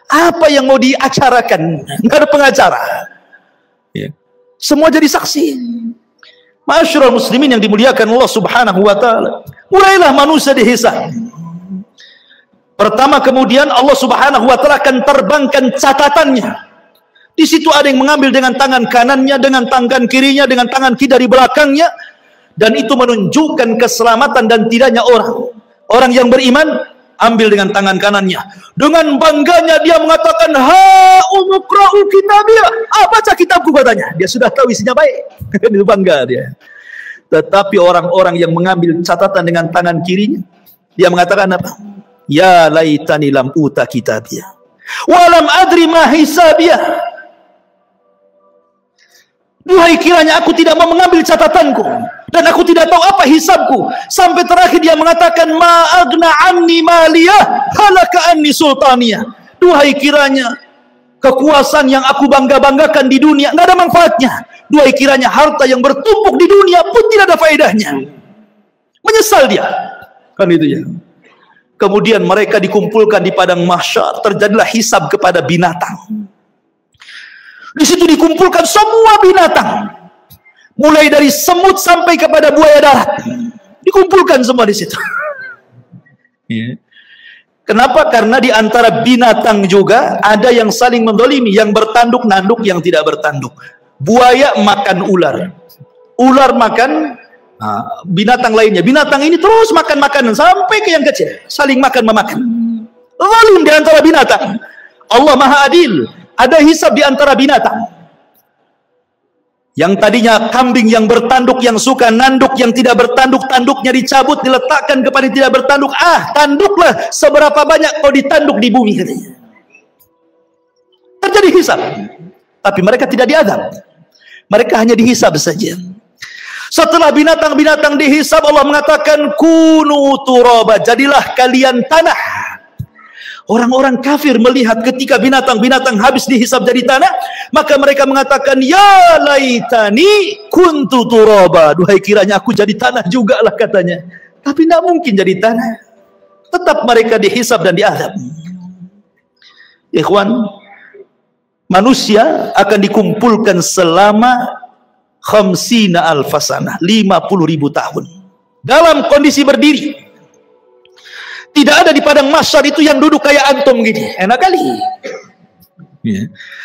Apa yang mau diacarakan? Nggak ada pengacara. Ya. Semua jadi saksi. Ma'asyiral muslimin yang dimuliakan Allah Subhanahu wa taala. Mulailah manusia dihisab. Pertama, kemudian Allah Subhanahu wa taala akan terbangkan catatannya. Di situ ada yang mengambil dengan tangan kanannya, dengan tangan kirinya, dengan tangan kiri dari belakangnya, dan itu menunjukkan keselamatan dan tidaknya orang. Orang yang beriman ambil dengan tangan kanannya. Dengan bangganya dia mengatakan, "Ha umqra'u kitabiyah." Baca kitabku, katanya. Dia sudah tahu isinya baik. Itu bangga dia. Tetapi orang-orang yang mengambil catatan dengan tangan kirinya, dia mengatakan apa? "Ya laitani lam uta kitabiyah wa lam adri ma hisabiyah." Duhai kiranya aku tidak mau mengambil catatanku dan aku tidak tahu apa hisabku. Sampai terakhir dia mengatakan, "Ma agna anni maliyah halaka anni sultaniyah." Duhai kiranya kekuasaan yang aku bangga-banggakan di dunia nggak ada manfaatnya. Duhai kiranya harta yang bertumpuk di dunia pun tidak ada faedahnya. Menyesal dia. Kan itu ya. Kemudian mereka dikumpulkan di padang mahsyar, terjadilah hisab kepada binatang. Di situ dikumpulkan semua binatang, mulai dari semut sampai kepada buaya darat, dikumpulkan semua di situ. Kenapa? Karena di antara binatang juga ada yang saling mendolimi, yang bertanduk nanduk, yang tidak bertanduk. Buaya makan ular, ular makan binatang lainnya. Binatang ini terus makan makanan sampai ke yang kecil, saling makan memakan. Zalim di antara binatang. Allah Maha Adil. Ada hisab di antara binatang. Yang tadinya kambing yang bertanduk, yang suka nanduk, yang tidak bertanduk, tanduknya dicabut, diletakkan kepada yang tidak bertanduk. Tanduklah seberapa banyak kau ditanduk di bumi, katanya. Terjadi hisab. Tapi mereka tidak diazab. Mereka hanya dihisab saja. Setelah binatang-binatang dihisab, Allah mengatakan, "Kunu turaba," jadilah kalian tanah. Orang-orang kafir melihat ketika binatang-binatang habis dihisab jadi tanah, maka mereka mengatakan, "Ya laitani kuntu turaba." Duhai kiranya aku jadi tanah juga lah, katanya. Tapi tidak mungkin jadi tanah. Tetap mereka dihisab dan diazab. Ikhwan, manusia akan dikumpulkan selama 50.000 sanah, 50.000 tahun. Dalam kondisi berdiri. Tidak ada di padang mahsyar itu yang duduk kayak antum gini. Enak kali.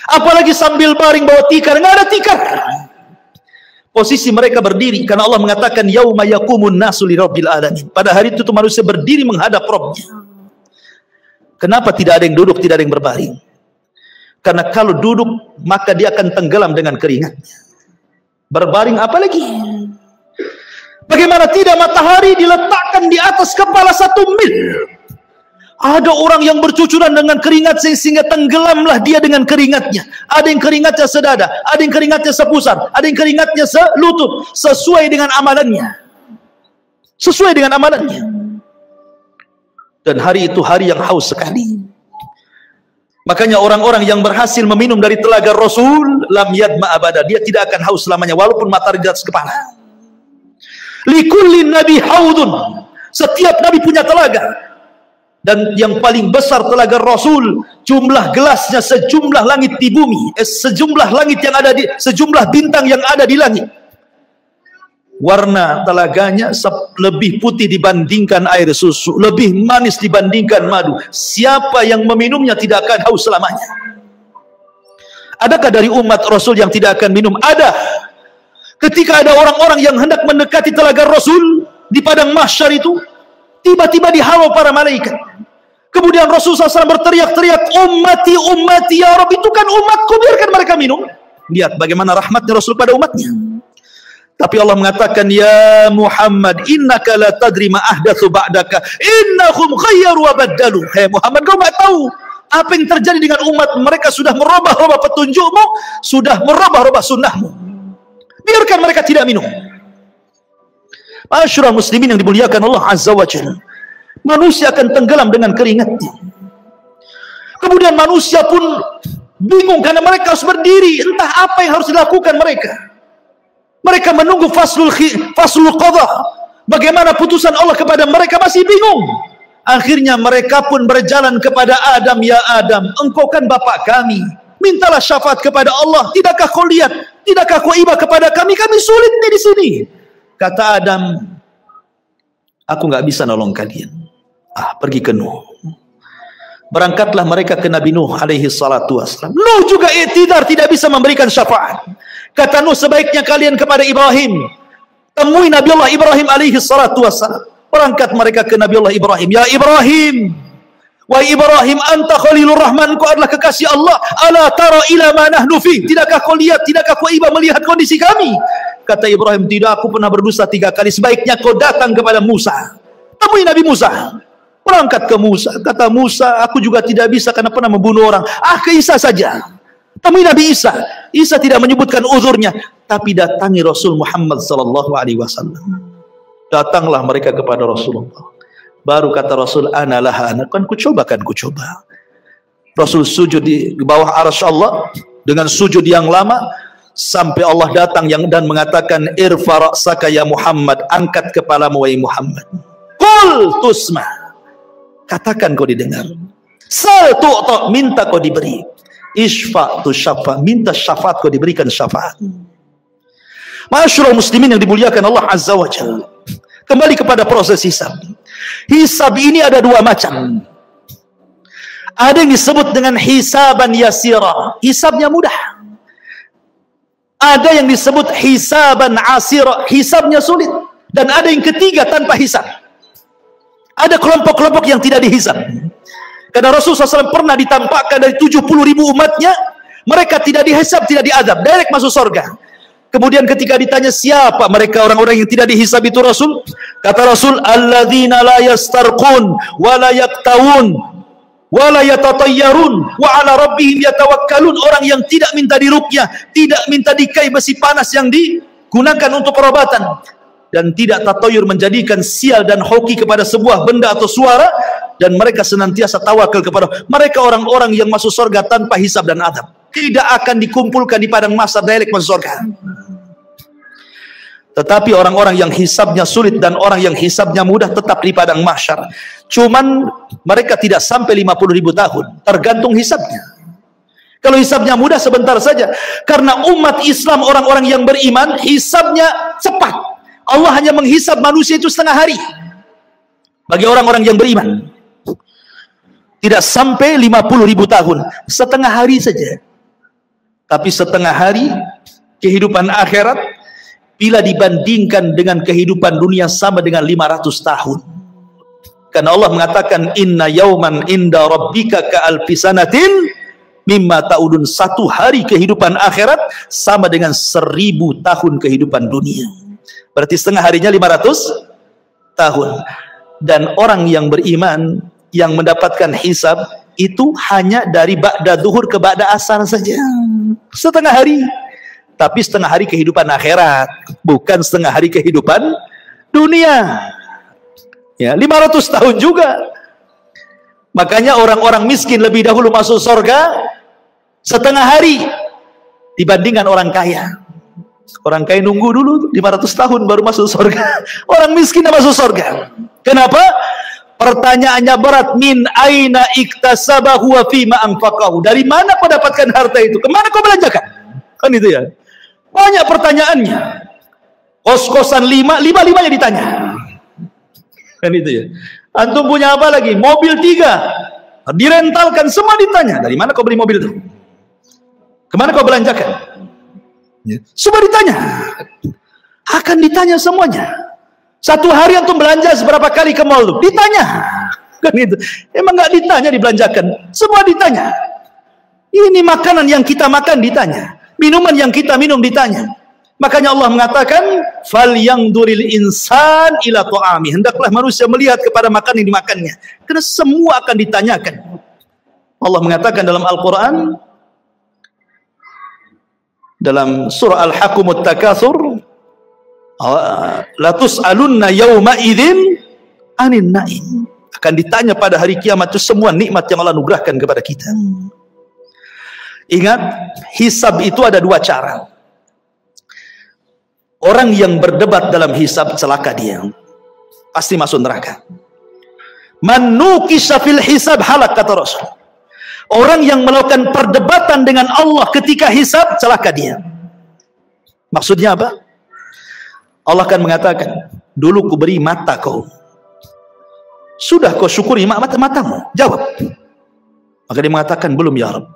Apalagi sambil baring bawa tikar. Nggak ada tikar. Posisi mereka berdiri. Karena Allah mengatakan, "Yauma yaqumun nasu li rabbil alamin." Pada hari itu manusia berdiri menghadap Rabbnya. Kenapa tidak ada yang duduk, tidak ada yang berbaring? Karena kalau duduk, maka dia akan tenggelam dengan keringatnya. Berbaring apalagi? Bagaimana tidak matahari diletakkan di atas kepala 1 mil. Ada orang yang bercucuran dengan keringat sehingga tenggelamlah dia dengan keringatnya. Ada yang keringatnya sedada, ada yang keringatnya sepusar, ada yang keringatnya selutut, sesuai dengan amalannya. Sesuai dengan amalannya. Dan hari itu hari yang haus sekali. Makanya orang-orang yang berhasil meminum dari telaga Rasul, lam yadma abada, dia tidak akan haus selamanya walaupun matahari di atas kepala. Likullin nabi haudun. Setiap nabi punya telaga. Dan yang paling besar telaga Rasul, jumlah gelasnya sejumlah langit di bumi, sejumlah langit yang ada di, sejumlah bintang yang ada di langit. Warna telaganya lebih putih dibandingkan air susu, lebih manis dibandingkan madu. Siapa yang meminumnya tidak akan haus selamanya. Adakah dari umat Rasul yang tidak akan minum? Ada. Ketika ada orang-orang yang hendak mendekati telaga Rasul di padang mahsyar itu, tiba-tiba dihalau para malaikat. Kemudian Rasulullah SAW berteriak-teriak, "Ummati, ummati, ya Rabb, itu kan umatku, biarkan mereka minum." Lihat bagaimana rahmatnya Rasul pada umatnya. Tapi Allah mengatakan, "Ya Muhammad, innaka la tadri ma ahdatsu ba'daka, innahum khayyaru wa baddalu." Hai Muhammad, kau enggak tahu apa yang terjadi dengan umat mereka, sudah merubah-rubah petunjukmu, sudah merubah-rubah sunnahmu. Biarkan mereka tidak minum. Ma'asyiral muslimin yang dimuliakan Allah Azza wa Jalla. Manusia akan tenggelam dengan keringatnya. Kemudian manusia pun bingung karena mereka harus berdiri. Entah apa yang harus dilakukan mereka. Mereka menunggu faslul qadha. Bagaimana putusan Allah kepada mereka? Masih bingung. Akhirnya mereka pun berjalan kepada Adam. Ya Adam, engkau kan bapak kami, mintalah syafaat kepada Allah. Tidakkah kau lihat, tidakkah kau iba kepada kami? Kami sulit nih di sini. Kata Adam, aku nggak bisa nolong kalian. Pergi ke Nuh. Berangkatlah mereka ke Nabi Nuh alaihi salatu wassalam. Nuh juga tidak bisa memberikan syafaat. Kata Nuh, sebaiknya kalian kepada Ibrahim. Temui Nabi Allah Ibrahim alaihi salatu wassalam. Berangkat mereka ke Nabi Allah Ibrahim. Ya Ibrahim, wahai Ibrahim, anta Khalilur Rahman, kau adalah kekasih Allah. Ala tara ila ma nahnu fi. Tidakkah kau lihat, tidakkah kau iba melihat kondisi kami? Kata Ibrahim, tidak, aku pernah berdosa 3 kali. Sebaiknya kau datang kepada Musa. Temui Nabi Musa. Berangkat ke Musa. Kata Musa, aku juga tidak bisa karena pernah membunuh orang. Ke Isa saja. Temui Nabi Isa. Isa tidak menyebutkan uzurnya, tapi datangi Rasul Muhammad sallallahu alaihi wasallam. Datanglah mereka kepada Rasulullah. Baru kata Rasul, ana laha, kan ku coba. Rasul sujud di bawah arsy Allah dengan sujud yang lama sampai Allah datang dan mengatakan, irfa ra'saka ya Muhammad, angkat kepalamu wahai Muhammad. Qul tusma, katakan kau didengar. Sal tu'ta, minta kau diberi. Isfa tu syafa, minta syafaat kau diberikan syafaat. Ma'asyiral muslimin yang dimuliakan Allah Azza wa Jalla. Kembali kepada proses hisab. Hisab ini ada 2 macam. Ada yang disebut dengan hisaban yasira, hisabnya mudah. Ada yang disebut hisaban asira, hisabnya sulit. Dan ada yang ketiga tanpa hisab. Ada kelompok-kelompok yang tidak dihisab. Karena Rasulullah SAW pernah ditampakkan dari 70.000 umatnya, mereka tidak dihisab, tidak diazab, direct masuk surga. Kemudian ketika ditanya siapa mereka orang-orang yang tidak dihisab itu Rasul, kata Rasul, alladzina la yastarqun wa la yaktawun wa la yatatayyarun wa ala rabbihim yatawakkalun. Orang yang tidak minta diruqyah, tidak minta dikai besi panas yang digunakan untuk perobatan, dan tidak tatayur menjadikan sial dan hoki kepada sebuah benda atau suara, dan mereka senantiasa tawakal kepada mereka. Orang-orang yang masuk surga tanpa hisab dan adab, tidak akan dikumpulkan di padang mahsyar, direct masuk surga. Tetapi orang-orang yang hisabnya sulit dan orang yang hisabnya mudah tetap di padang mahsyar. Cuman mereka tidak sampai 50.000 tahun, tergantung hisabnya. Kalau hisabnya mudah sebentar saja. Karena umat Islam, orang-orang yang beriman, hisabnya cepat. Allah hanya menghisab manusia itu setengah hari. Bagi orang-orang yang beriman, tidak sampai 50.000 tahun, setengah hari saja. Tapi setengah hari kehidupan akhirat bila dibandingkan dengan kehidupan dunia sama dengan 500 tahun. Karena Allah mengatakan, inna yauman inda rabbika ka'alfi sanatin mimma ta'udun. 1 hari kehidupan akhirat sama dengan 1000 tahun kehidupan dunia. Berarti setengah harinya 500 tahun. Dan orang yang beriman yang mendapatkan hisab itu hanya dari ba'da zuhur ke ba'da asar saja, setengah hari. Tapi setengah hari kehidupan akhirat, bukan setengah hari kehidupan dunia. Ya, 500 tahun juga. Makanya orang-orang miskin lebih dahulu masuk surga setengah hari dibandingkan orang kaya. Orang kaya nunggu dulu 500 tahun baru masuk surga. Orang miskin masuk surga. Kenapa? Pertanyaannya berat. Min aina iktasabahu wa fima anfaqahu. Dari mana kau dapatkan harta itu? Kemana kau belanjakan? Kan itu ya. Banyak pertanyaannya. Kos-kosan 5-5-nya ditanya. Kan itu ya. Antum punya apa lagi? Mobil 3. Direntalkan, semua ditanya. Dari mana kau beli mobil itu? Kemana kau belanjakan? Ya. Semua ditanya. Akan ditanya semuanya. 1 hari antum belanja seberapa kali ke mall itu? Ditanya. Kan itu. Emang nggak ditanya dibelanjakan? Semua ditanya. Ini makanan yang kita makan ditanya. Minuman yang kita minum ditanya. Makanya Allah mengatakan, "Falyangduril insan ila ta'ami." Hendaklah manusia melihat kepada makanan yang dimakannya. Karena semua akan ditanyakan. Allah mengatakan dalam Al-Qur'an, dalam surah Al-Hakumut Takatsur, la tus'alunna yawma idzin 'anin na'im. Akan ditanya pada hari kiamat itu semua nikmat yang Allah anugerahkan kepada kita. Ingat, hisab itu ada 2 cara. Orang yang berdebat dalam hisab celaka dia. pasti masuk neraka. Man nukisha fil hisab halak, kata Rasul. Orang yang melakukan perdebatan dengan Allah ketika hisab, celaka dia. Maksudnya apa? Allah akan mengatakan, dulu ku beri mata kau, sudah kau syukuri matamu? Jawab. Maka dia mengatakan, belum ya Rabb.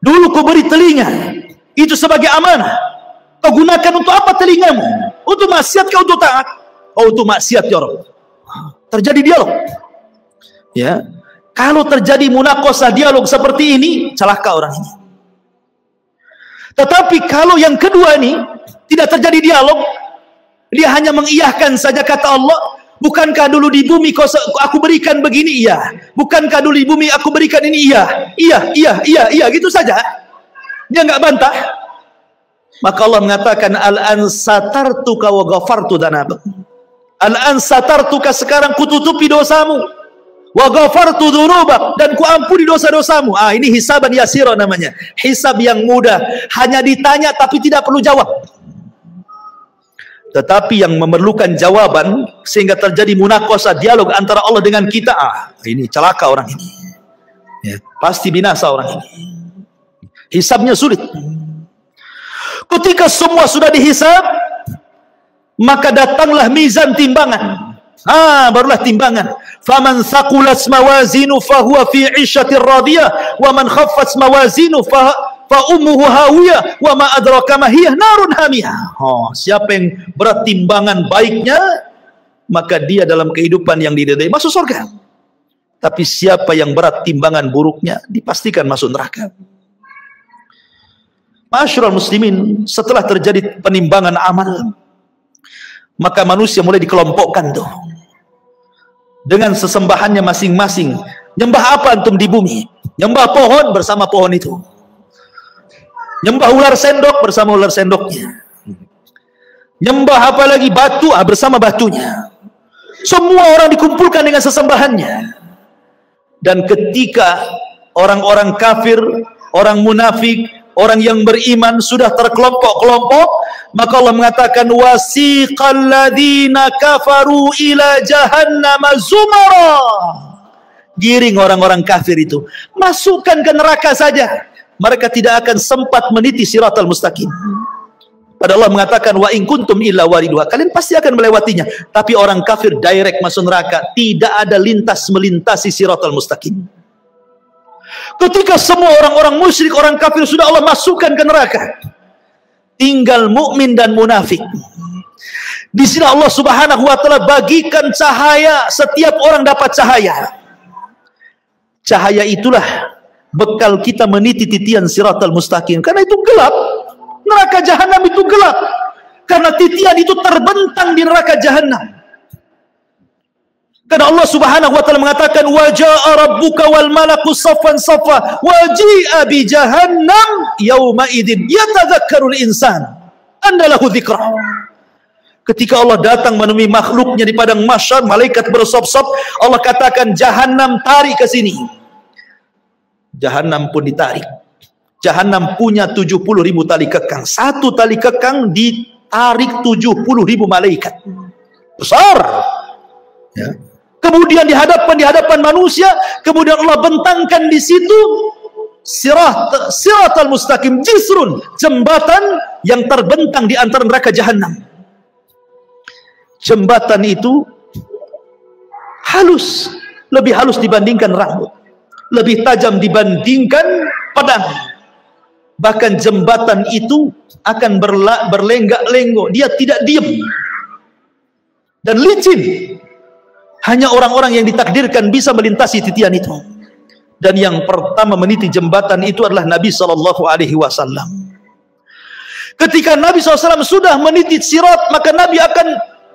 Dulu kau beri telinga, itu sebagai amanah. Kau gunakan untuk apa telingamu? Untuk maksiat kau untuk taat? Oh, untuk maksiat ya Rabb. Terjadi dialog. Ya, kalau terjadi munaqashah dialog seperti ini, celaka orang ini. Tetapi kalau yang kedua ini tidak terjadi dialog, dia hanya mengiyahkan saja kata Allah, bukankah dulu di bumi aku berikan begini? Iya. Bukankah dulu di bumi aku berikan ini? Iya. Iya, gitu saja. Dia nggak bantah. Maka Allah mengatakan, al-an satartuka wa ghafartu dzanabak. Al-an satartuka, sekarang kututupi dosamu, wa ghafartu dzunubak, dan ku ampuni dosa-dosamu. Ini hisaban yasira namanya. Hisab yang mudah, hanya ditanya tapi tidak perlu jawab. Tetapi yang memerlukan jawaban sehingga terjadi munaqashah dialog antara Allah dengan kita, ini celaka orang ini. Ya, pasti binasa orang ini. Hisabnya sulit. Ketika semua sudah dihisab, maka datanglah mizan timbangan. Barulah timbangan. Faman thaqulat mawazinu fahuwa fi 'ishatir radiyah wa man khaffat mawazinu fa ummuhu hawiyah wa ma adraka ma hiya narun hamiyah. Siapa yang berat timbangan baiknya, maka dia dalam kehidupan yang diridai masuk surga. Tapi siapa yang berat timbangan buruknya, dipastikan masuk neraka. Ma'asyiral muslimin, setelah terjadi penimbangan amal, maka manusia mulai dikelompokkan tuh dengan sesembahannya masing-masing. Nyembah apa antum di bumi? Nyembah pohon, bersama pohon itu. Nyembah ular sendok, bersama ular sendoknya. Nyembah apa lagi? Batu, bersama batunya. Semua orang dikumpulkan dengan sesembahannya. Dan ketika orang-orang kafir, orang munafik, orang yang beriman sudah terkelompok-kelompok, maka Allah mengatakan, wasiqal ladzina kafaru ila jahannam zumara. Giring orang-orang kafir itu, masukkan ke neraka saja. Mereka tidak akan sempat meniti siratal mustaqim. Padahal Allah mengatakan, wa in kuntum illa wariduha, kalian pasti akan melewatinya. Tapi orang kafir direct masuk neraka, tidak ada lintas melintasi siratal mustaqim. Ketika semua orang-orang musyrik, orang kafir sudah Allah masukkan ke neraka, tinggal mukmin dan munafik. Di sini Allah Subhanahu wa taala bagikan cahaya, setiap orang dapat cahaya. Cahaya itulah bekal kita meniti titian siratal mustaqim. Karena itu gelap. Neraka jahanam itu gelap. Karena titian itu terbentang di neraka jahanam. Karena Allah Subhanahu wa taala mengatakan, wa jaa rabbuka wal malaku saffan saffa wa ji'a bi jahannam yauma idzin yatadzakkarul insan andalahu dzikra. Ketika Allah datang menemui makhluknya di padang mahsyar, malaikat bersop-sop, Allah katakan, jahanam tarik ke sini. Jahanam pun ditarik. Jahanam punya 70.000 tali kekang. Satu tali kekang ditarik 70.000 malaikat. Besar. Ya. Kemudian di hadapan manusia, kemudian Allah bentangkan di situ siratal mustaqim, jisrun, jembatan yang terbentang di antara neraka jahanam. Jembatan itu halus, lebih halus dibandingkan rambut, lebih tajam dibandingkan pedang. Bahkan jembatan itu akan berlenggak-lenggok, dia tidak diam dan licin. Hanya orang-orang yang ditakdirkan bisa melintasi titian itu. Dan yang pertama meniti jembatan itu adalah Nabi SAW. Ketika Nabi SAW sudah meniti sirat, maka Nabi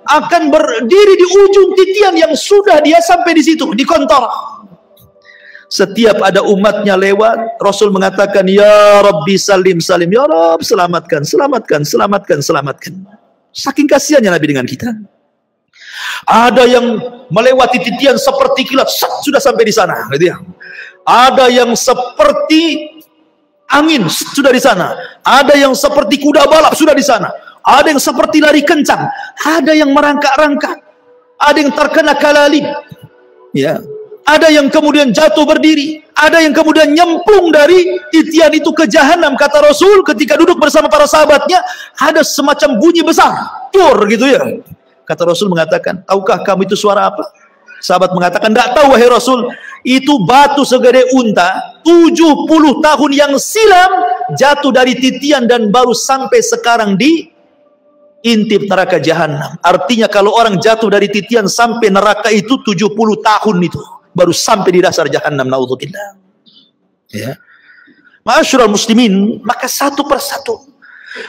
akan berdiri di ujung titian yang sudah dia sampai di situ, di kontara. Setiap ada umatnya lewat, Rasul mengatakan, ya Rabbi salim salim, ya Rabb selamatkan, selamatkan, selamatkan, selamatkan. Saking kasihannya Nabi dengan kita. Ada yang melewati titian seperti kilat, sudah sampai di sana, gitu ya. Ada yang seperti angin, sudah di sana. Ada yang seperti kuda balap, sudah di sana. Ada yang seperti lari kencang. Ada yang merangkak-rangkak. ada yang terkena kalalib, ya, ada yang kemudian jatuh berdiri, ada yang kemudian nyemplung dari titian itu ke jahanam. Kata Rasul ketika duduk bersama para sahabatnya, ada semacam bunyi besar, tur gitu ya. Kata Rasul mengatakan, tahukah kamu itu suara apa? Sahabat mengatakan, tidak tahu wahai Rasul. Itu batu segede unta 70 tahun yang silam jatuh dari titian dan baru sampai sekarang di intip neraka jahanam. Artinya kalau orang jatuh dari titian sampai neraka itu 70 tahun itu baru sampai di dasar jahanam. Naudzubillah. Ya. Ma'asyiral muslimin, maka satu persatu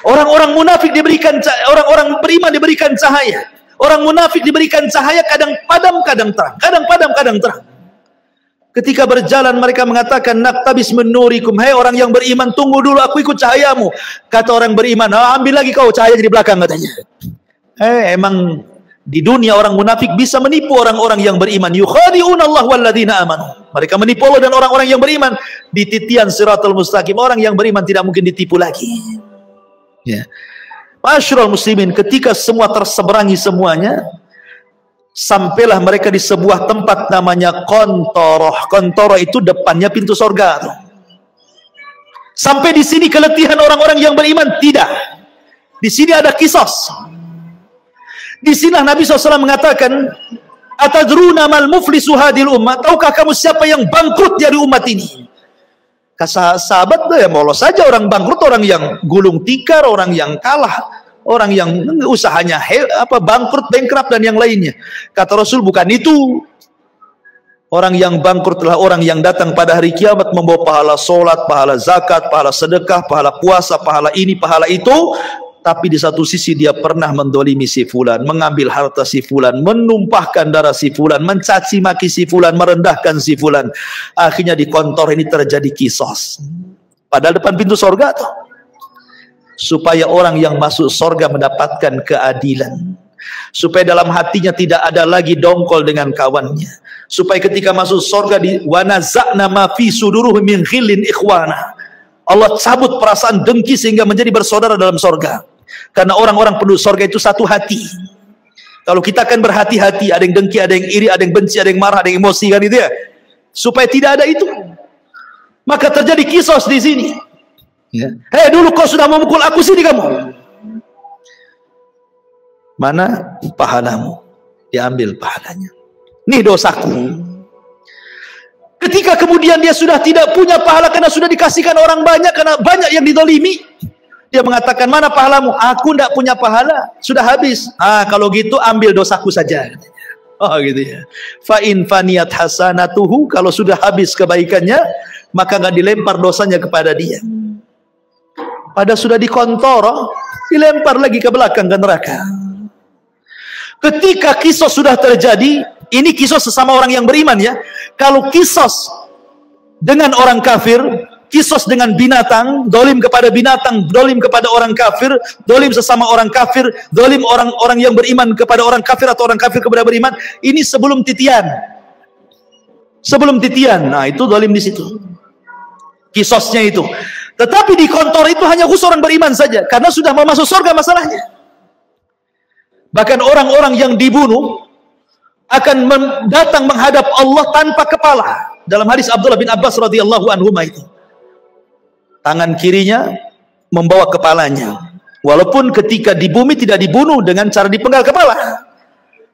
orang-orang munafik diberikan, orang-orang beriman diberikan cahaya. Orang munafik diberikan cahaya, kadang padam, kadang terang, kadang padam, kadang terang. Ketika berjalan mereka mengatakan, naktabis min nurikum, hai orang yang beriman, tunggu dulu, aku ikut cahayamu. Kata orang beriman, ambil lagi kau cahaya di belakang, katanya. Emang di dunia orang munafik bisa menipu orang-orang yang beriman. Yukhadi'una Allah walladzina amanu. Mereka menipu Allah dan orang-orang yang beriman. Di titian siratal mustaqim, orang yang beriman tidak mungkin ditipu lagi. Ya. Ma'asyiral muslimin, ketika semua terseberangi semuanya, sampailah mereka di sebuah tempat namanya Kontoroh. Kontoroh itu depannya pintu sorga. Sampai di sini keletihan orang-orang yang beriman? Tidak. Di sini ada kisos. Di sini Nabi SAW mengatakan, atadruna mal muflisu hadil ummah, tahukah kamu siapa yang bangkrut dari umat ini? Kata sahabat, ya molos saja orang bangkrut, orang yang gulung tikar, orang yang kalah, orang yang usahanya bangkrut, bankrupt dan yang lainnya. Kata Rasul, bukan itu. Orang yang bangkrut adalah orang yang datang pada hari kiamat membawa pahala solat, pahala zakat, pahala sedekah, pahala puasa, pahala ini, pahala itu. Tapi di satu sisi dia pernah mendolimi si fulan, mengambil harta si fulan, menumpahkan darah si fulan, mencaci maki si fulan, merendahkan si fulan. Akhirnya di kantor ini terjadi kisos. Padahal depan pintu sorga tuh. Supaya orang yang masuk sorga mendapatkan keadilan. Supaya dalam hatinya tidak ada lagi dongkol dengan kawannya. Supaya ketika masuk sorga di wanaza'na ma fi suduruhum min ghillin ikhwana. Allah cabut perasaan dengki sehingga menjadi bersaudara dalam sorga. Karena orang-orang penduduk sorga itu satu hati. Kalau kita akan berhati-hati, ada yang dengki, ada yang iri, ada yang benci, ada yang marah, ada yang emosi, kan itu ya. Supaya tidak ada itu, maka terjadi kisos di sini. Ya. Hei, dulu kau sudah memukul aku, sini kamu. Mana pahalamu? Diambil pahalanya. Nih dosaku. Ketika kemudian dia sudah tidak punya pahala karena sudah dikasihkan orang banyak, karena banyak yang didolimi, dia mengatakan, mana pahalamu? Aku tidak punya pahala, sudah habis. Kalau gitu ambil dosaku saja. Oh gitu ya. Fa in faniyat hasanatuhu, kalau sudah habis kebaikannya, maka nggak dilempar dosanya kepada dia. Pada sudah dikontoroh, dilempar lagi ke belakang ke neraka. Ketika kisos sudah terjadi, ini kisos sesama orang yang beriman ya. Kalau kisos dengan orang kafir, kisos dengan binatang, dolim kepada binatang, dolim kepada orang kafir, dolim sesama orang kafir, dolim orang-orang yang beriman kepada orang kafir atau orang kafir kepada beriman, ini sebelum titian. Sebelum titian, nah itu dolim di situ. Kisosnya itu. Tetapi di kantor itu hanya khusus orang beriman saja, karena sudah mau masuk surga masalahnya. Bahkan orang-orang yang dibunuh akan datang menghadap Allah tanpa kepala. Dalam hadis Abdullah bin Abbas radhiyallahu anhu itu, tangan kirinya membawa kepalanya. Walaupun ketika di bumi tidak dibunuh dengan cara dipenggal kepala,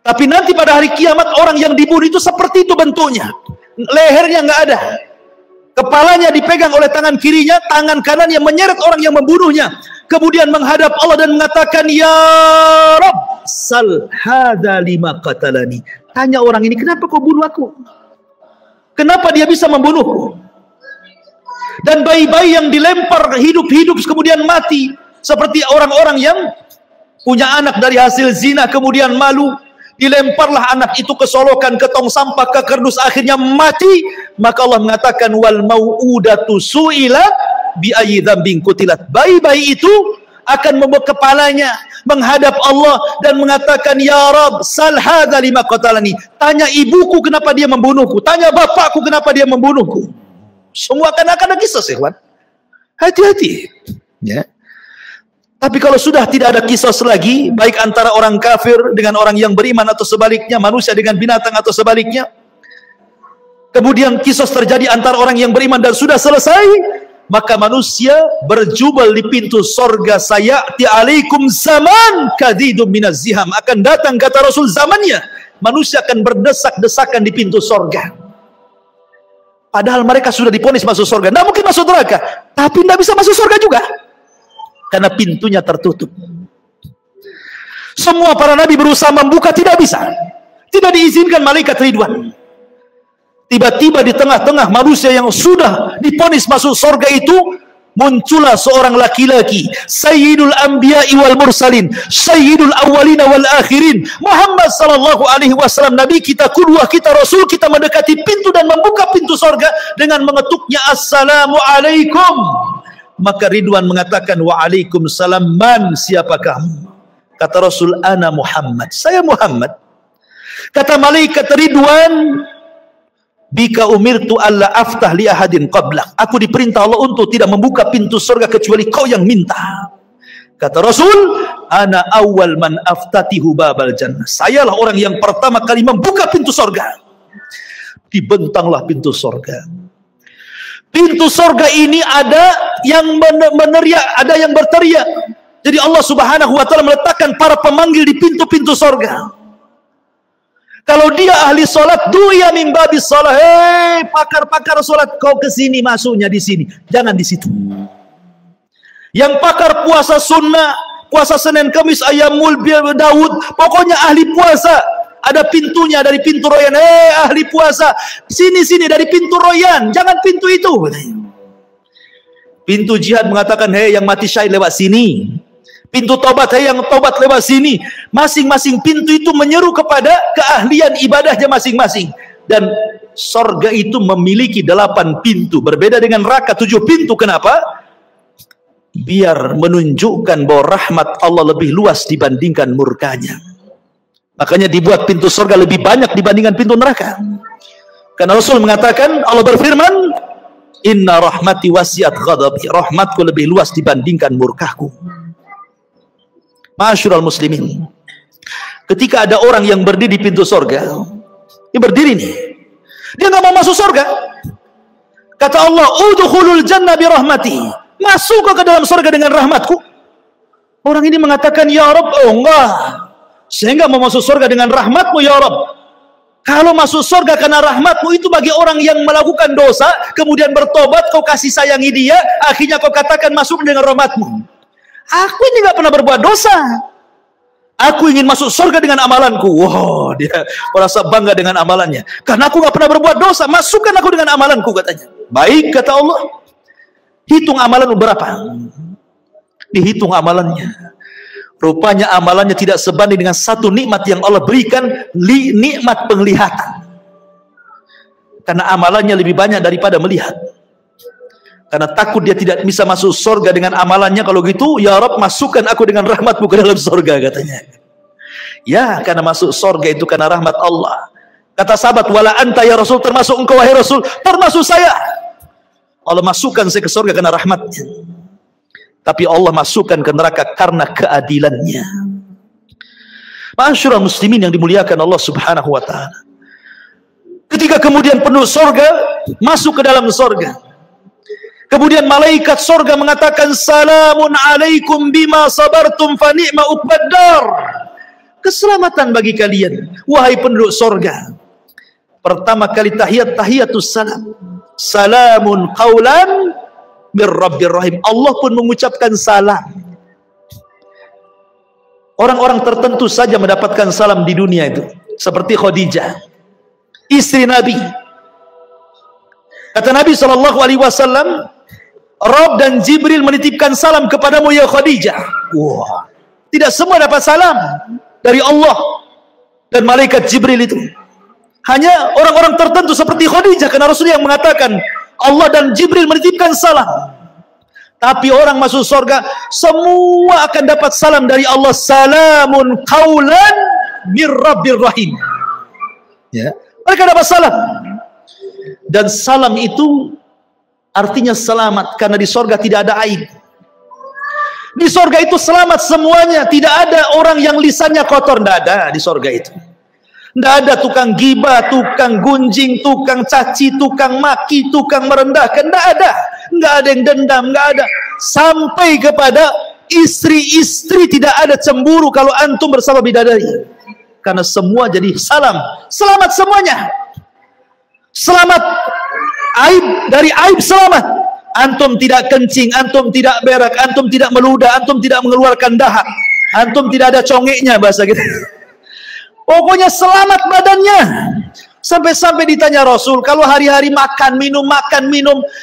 tapi nanti pada hari kiamat orang yang dibunuh itu seperti itu bentuknya. Lehernya nggak ada, kepalanya dipegang oleh tangan kirinya, tangan kanannya menyeret orang yang membunuhnya, kemudian menghadap Allah dan mengatakan, ya Rabb, sal hadza lima qatalani. Tanya orang ini, kenapa kau bunuh aku? Kenapa dia bisa membunuhku? Dan bayi-bayi yang dilempar hidup-hidup kemudian mati, seperti orang-orang yang punya anak dari hasil zina kemudian malu, dilemparlah anak itu ke solokan, ke tong sampah, ke kardus, akhirnya mati. Maka Allah mengatakan, wal mau'udatu su'ilat bi ayyi dzambin qutilat. Bayi-bayi itu akan membawa kepalanya menghadap Allah dan mengatakan, ya Rabb, sal hadza lima qatalani. Tanya ibuku kenapa dia membunuhku, tanya bapakku kenapa dia membunuhku. Semua akan ada kisah, ikhwan. Hati-hati ya. Tapi kalau sudah tidak ada kisos lagi, baik antara orang kafir dengan orang yang beriman atau sebaliknya, manusia dengan binatang atau sebaliknya, kemudian kisos terjadi antara orang yang beriman dan sudah selesai, maka manusia berjubel di pintu sorga. Sayati alaikum zaman kadidum minaz ziham. Akan datang, kata Rasul, zamannya manusia akan berdesak-desakan di pintu sorga. Padahal mereka sudah diponis masuk sorga. Tidak mungkin masuk neraka, tapi tidak bisa masuk sorga juga, karena pintunya tertutup. Semua para nabi berusaha membuka, tidak bisa. Tidak diizinkan malaikat Ridwan. Tiba-tiba di tengah-tengah manusia yang sudah diponis masuk sorga itu, muncullah seorang laki-laki, Sayyidul Anbiya'i wal Mursalin, Sayyidul Awwalina wal Akhirin, Muhammad sallallahu alaihi wasallam, Nabi kita, qudwah kita, Rasul kita, mendekati pintu dan membuka pintu sorga dengan mengetuknya, Assalamualaikum. Maka Ridwan mengatakan, Waalaikumsalam. Man, siapa kamu? Kata Rasul, ana Muhammad, saya Muhammad. Kata malaikat Ridwan, bika umirtu alla aftah li ahadin qablak. Aku diperintah Allah untuk tidak membuka pintu surga kecuali kau yang minta. Kata Rasul, ana awal man aftatihu babal jannah. Sayalah orang yang pertama kali membuka pintu surga. Dibentanglah pintu surga. Pintu surga ini ada yang meneriak, ada yang berteriak. Jadi Allah Subhanahu wa taala meletakkan para pemanggil di pintu-pintu surga. Kalau dia ahli solat, duya min babis salat. Hei, pakar-pakar solat, kau ke sini, masuknya di sini, jangan di situ. Yang pakar puasa sunnah, puasa Senin Kamis, Ayyamul Daud, pokoknya ahli puasa, ada pintunya dari pintu royan. Hei, ahli puasa, sini-sini dari pintu royan, jangan pintu itu. Pintu jihad mengatakan, hei yang mati syahid lewat sini. Pintu tobat, yang tobat lewat sini. Masing-masing pintu itu menyeru kepada keahlian ibadahnya masing-masing. Dan sorga itu memiliki 8 pintu. Berbeda dengan neraka 7 pintu. Kenapa? Biar menunjukkan bahwa rahmat Allah lebih luas dibandingkan murkanya. Makanya dibuat pintu sorga lebih banyak dibandingkan pintu neraka. Karena Rasul mengatakan, Allah berfirman, Inna rahmati wasiat ghadabi. Rahmatku lebih luas dibandingkan murkahku. Ma'asyiral muslimin, ketika ada orang yang berdiri di pintu sorga, dia berdiri nih, dia nggak mau masuk sorga. Kata Allah, udkhulul jannah bi rahmati, masuk ke dalam sorga dengan rahmatku. Orang ini mengatakan, ya Rabb, oh enggak, saya nggak mau masuk sorga dengan rahmatmu ya Rabb. Kalau masuk sorga karena rahmatmu itu bagi orang yang melakukan dosa, kemudian bertobat, kau kasih sayangi dia, akhirnya kau katakan masuk dengan rahmatmu. Aku ini nggak pernah berbuat dosa. Aku ingin masuk surga dengan amalanku. Wow, dia merasa bangga dengan amalannya. Karena aku nggak pernah berbuat dosa, masukkan aku dengan amalanku, katanya. Baik, kata Allah. Hitung amalanmu berapa? Dihitung amalannya. Rupanya amalannya tidak sebanding dengan satu nikmat yang Allah berikan, nikmat penglihatan. Karena amalannya lebih banyak daripada melihat. Karena takut dia tidak bisa masuk surga dengan amalannya. Kalau gitu, ya Rabb, masukkan aku dengan rahmatmu ke dalam surga, katanya. Ya, karena masuk surga itu karena rahmat Allah. Kata sahabat, wala anta ya Rasul, termasuk engkau wahai Rasul, termasuk saya. Allah masukkan saya ke surga karena rahmatnya. Tapi Allah masukkan ke neraka karena keadilannya. Ma'asyiral muslimin yang dimuliakan Allah Subhanahu wa ta'ala. Ketika kemudian penduduk surga masuk ke dalam surga, kemudian malaikat sorga mengatakan, Salamun alaikum bima sabartum fa ni'ma uqbaddar. Keselamatan bagi kalian, wahai penduduk sorga. Pertama kali tahiyatus salam. Salamun qaulan mir rabbir rahim. Allah pun mengucapkan salam. Orang-orang tertentu saja mendapatkan salam di dunia itu. Seperti Khadijah, istri Nabi. Kata Nabi SAW, Rabb dan Jibril menitipkan salam kepadamu ya Khadijah. Wah, tidak semua dapat salam dari Allah dan malaikat Jibril itu. Hanya orang-orang tertentu seperti Khadijah, karena Rasul yang mengatakan Allah dan Jibril menitipkan salam. Tapi orang masuk surga semua akan dapat salam dari Allah. Salamun qaulan mir rabbir rahim. Ya, mereka dapat salam. Dan salam itu artinya selamat, karena di sorga tidak ada aib. Di sorga itu selamat semuanya. Tidak ada orang yang lisannya kotor. Tidak ada di sorga itu. Tidak ada tukang gibah, tukang gunjing, tukang caci, tukang maki, tukang merendahkan. Tidak ada. Tidak ada yang dendam. Tidak ada. Sampai kepada istri-istri tidak ada cemburu kalau antum bersama bidadari. Karena semua jadi salam. Selamat semuanya. Selamat. Aib, dari aib selamat. Antum tidak kencing, antum tidak berak, antum tidak meludah, antum tidak mengeluarkan dahak, antum tidak ada congeknya bahasa kita. Pokoknya selamat badannya. Sampai-sampai ditanya Rasul, kalau hari-hari makan minum,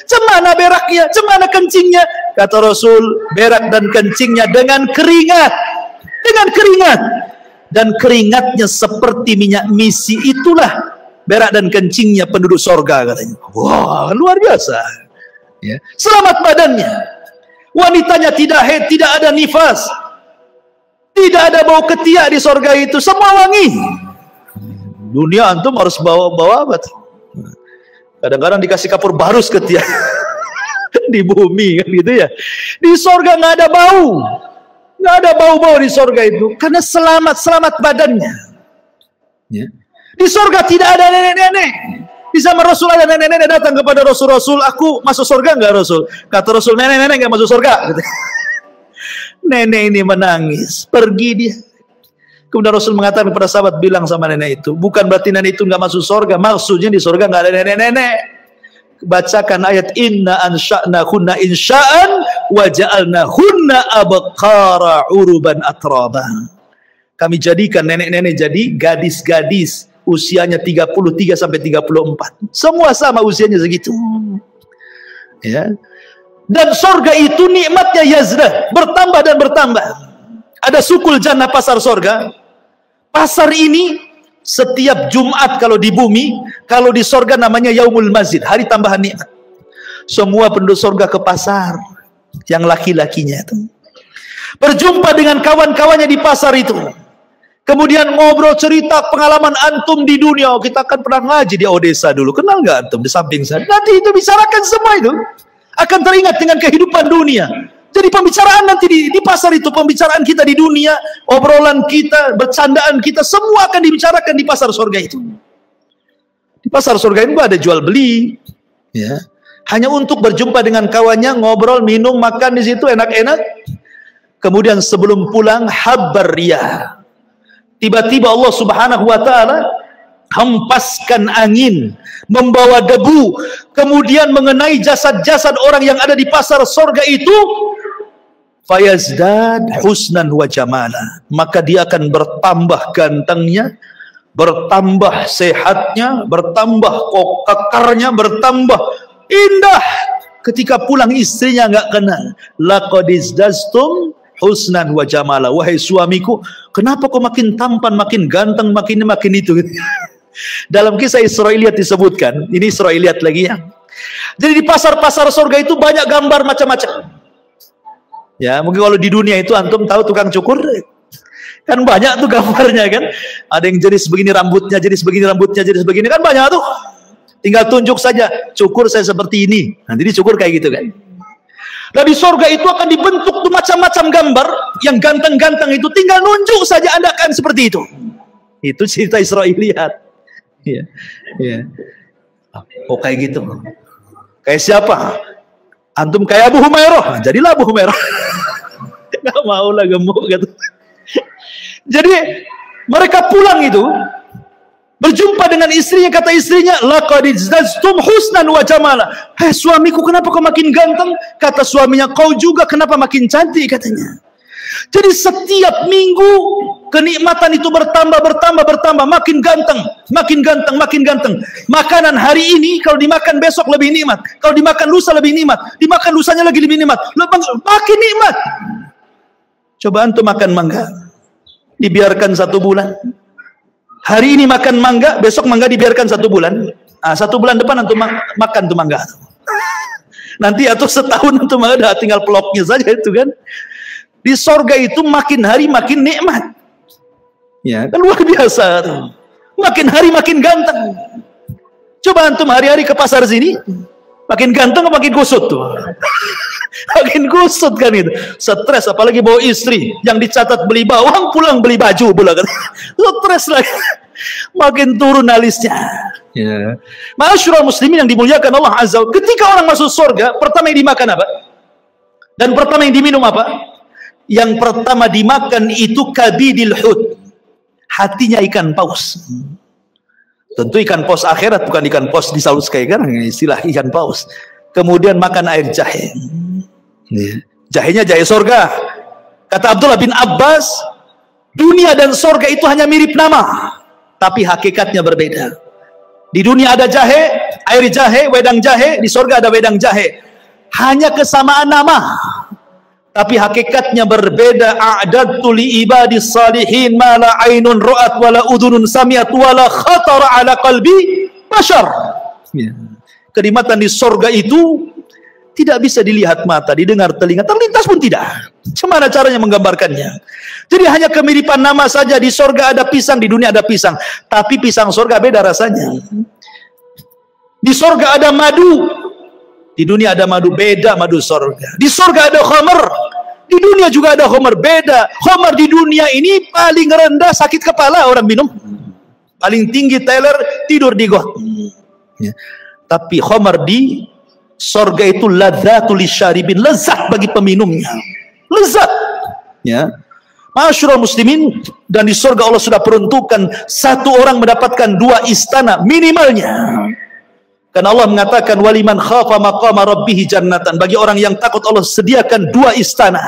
cemana beraknya, cemana kencingnya? Kata Rasul, berak dan kencingnya dengan keringat. Dengan keringat. Dan keringatnya seperti minyak misi, itulah berak dan kencingnya penduduk sorga katanya. Wah, luar biasa. Ya. Selamat badannya. Wanitanya tidak haid, tidak ada nifas, tidak ada bau ketiak di sorga itu, semua wangi. Dunia antum harus bawa apa tuh? Kadang-kadang dikasih kapur barus ketiak di bumi kan gitu ya. Di sorga nggak ada bau, nggak ada bau-bau di sorga itu, karena selamat badannya. Ya. Di sorga tidak ada nenek-nenek. Di zaman Rasul ada nenek-nenek datang kepada Rasul, aku masuk surga enggak Rasul? Kata Rasul, nenek-nenek enggak masuk surga. Nenek ini menangis, pergi dia. Kemudian Rasul mengatakan kepada sahabat, bilang sama nenek itu, bukan berarti nenek itu enggak masuk surga, maksudnya di surga enggak ada nenek-nenek. Bacakan ayat inna ansha'na hunna insha'an wa ja'alna hunna abqara uruban atraba. Kami jadikan nenek-nenek jadi gadis-gadis usianya 33 sampai 34. Semua sama usianya segitu. Ya. Dan sorga itu nikmatnya yazdah, bertambah dan bertambah. Ada sukul jannah, pasar sorga. Pasar ini setiap Jumat kalau di bumi, kalau di sorga namanya Yaumul Mazid, hari tambahan nikmat. Semua penduduk sorga ke pasar, yang laki-lakinya itu. Berjumpa dengan kawan-kawannya di pasar itu. Kemudian ngobrol cerita pengalaman antum di dunia. Kita kan pernah ngaji di Odessa dulu. Kenal nggak antum di samping saya? Nanti itu bicarakan semua itu. Akan teringat dengan kehidupan dunia. Jadi pembicaraan nanti di pasar itu. Pembicaraan kita di dunia. Obrolan kita, bercandaan kita. Semua akan dibicarakan di pasar surga itu. Di pasar surga itu ada jual beli. Ya. Hanya untuk berjumpa dengan kawannya. Ngobrol, minum, makan di situ enak-enak. Kemudian sebelum pulang habar riyah. Tiba-tiba Allah Subhanahu wa ta'ala hempaskan angin, membawa debu, kemudian mengenai jasad-jasad orang yang ada di pasar sorga itu. Fayazdad husnan wa jamala. Maka dia akan bertambah gantengnya, bertambah sehatnya, bertambah kekarnya, bertambah indah. Ketika pulang istrinya nggak kenal. Laqad izdastum husnan wa jamala. Wahai suamiku, kenapa kau makin tampan, makin ganteng, makin itu. Dalam kisah Israiliyat disebutkan, ini Israiliyat lagi ya. Jadi di pasar-pasar surga itu banyak gambar macam-macam. Ya, mungkin kalau di dunia itu antum tahu tukang cukur, kan banyak tuh gambarnya kan. Ada yang jenis begini rambutnya, jenis begini rambutnya, jenis begini, kan banyak tuh. Tinggal tunjuk saja, cukur saya seperti ini. Nanti dicukur kayak gitu kan. Nah di surga itu akan dibentuk tuh macam-macam gambar yang ganteng-ganteng itu, tinggal nunjuk saja Anda akan seperti itu. Itu cerita Israiliyat. Iya. Iya. Oh kayak gitu. Kayak siapa? Antum kayak Abu Humairah, jadilah Abu Humairah. Gak mau lah gemuk gitu. Jadi mereka pulang itu berjumpa dengan istrinya, kata istrinya, laqad izdaztum husnan wa jamala. Hei suamiku, kenapa kau makin ganteng? Kata suaminya, kau juga kenapa makin cantik, katanya. Jadi setiap minggu kenikmatan itu bertambah, makin ganteng, makin ganteng, makin ganteng. Makanan hari ini kalau dimakan besok lebih nikmat, kalau dimakan lusa lebih nikmat, dimakan lusanya lagi lebih nikmat, makin nikmat. Coba antum makan mangga, dibiarkan 1 bulan. Hari ini makan mangga, besok mangga dibiarkan 1 bulan. 1 bulan depan antum makan tuh mangga. Nanti atau setahun antum ada tinggal peloknya saja itu kan. Di sorga itu makin hari makin nikmat. Ya, kan luar biasa tuh. Makin hari makin ganteng. Coba antum hari-hari ke pasar sini, makin ganteng makin kusut tuh. Makin kusut kan itu. Stres, apalagi bawa istri yang dicatat beli bawang, pulang beli baju pula kan. Stres lagi. Makin turun alisnya. Ya. Ma'asyiral muslimin yang dimuliakan Allah Azza wa Jalla, ketika orang masuk surga, pertama yang dimakan apa? Dan pertama yang diminum apa? Yang pertama dimakan itu kabidil hut. Hatinya ikan paus. Tentu ikan paus akhirat, bukan ikan paus di Saus kayak kan, istilah ikan paus. Kemudian makan air jahe. Jahenya jahe surga. Kata Abdullah bin Abbas, dunia dan surga itu hanya mirip nama, tapi hakikatnya berbeda. Di dunia ada jahe, air jahe, wedang jahe. Di surga ada wedang jahe. Hanya kesamaan nama, tapi hakikatnya berbeda. A'dadtu li ibadis salihin ma la ainun ra'at wa la udhunun sami'at wa la khatara ala qalbi bashar. Kenikmatan di surga itu tidak bisa dilihat mata, didengar telinga, terlintas pun tidak. Bagaimana caranya menggambarkannya? Jadi hanya kemiripan nama saja. Di surga ada pisang, di dunia ada pisang, tapi pisang surga beda rasanya. Di surga ada madu, di dunia ada madu, beda madu surga. Di surga ada khamar, di dunia juga ada khamar, beda. Khamar di dunia ini paling rendah sakit kepala orang minum, paling tinggi teler tidur di got. Tapi khamar di surga itu ladzatul lisyaribin, lezat bagi peminumnya, lezat. Ya, ma'asyiral muslimin, dan di surga Allah sudah peruntukkan satu orang mendapatkan 2 istana minimalnya. Karena Allah mengatakan waliman khafa maqama rabbih jannatan, bagi orang yang takut Allah sediakan 2 istana.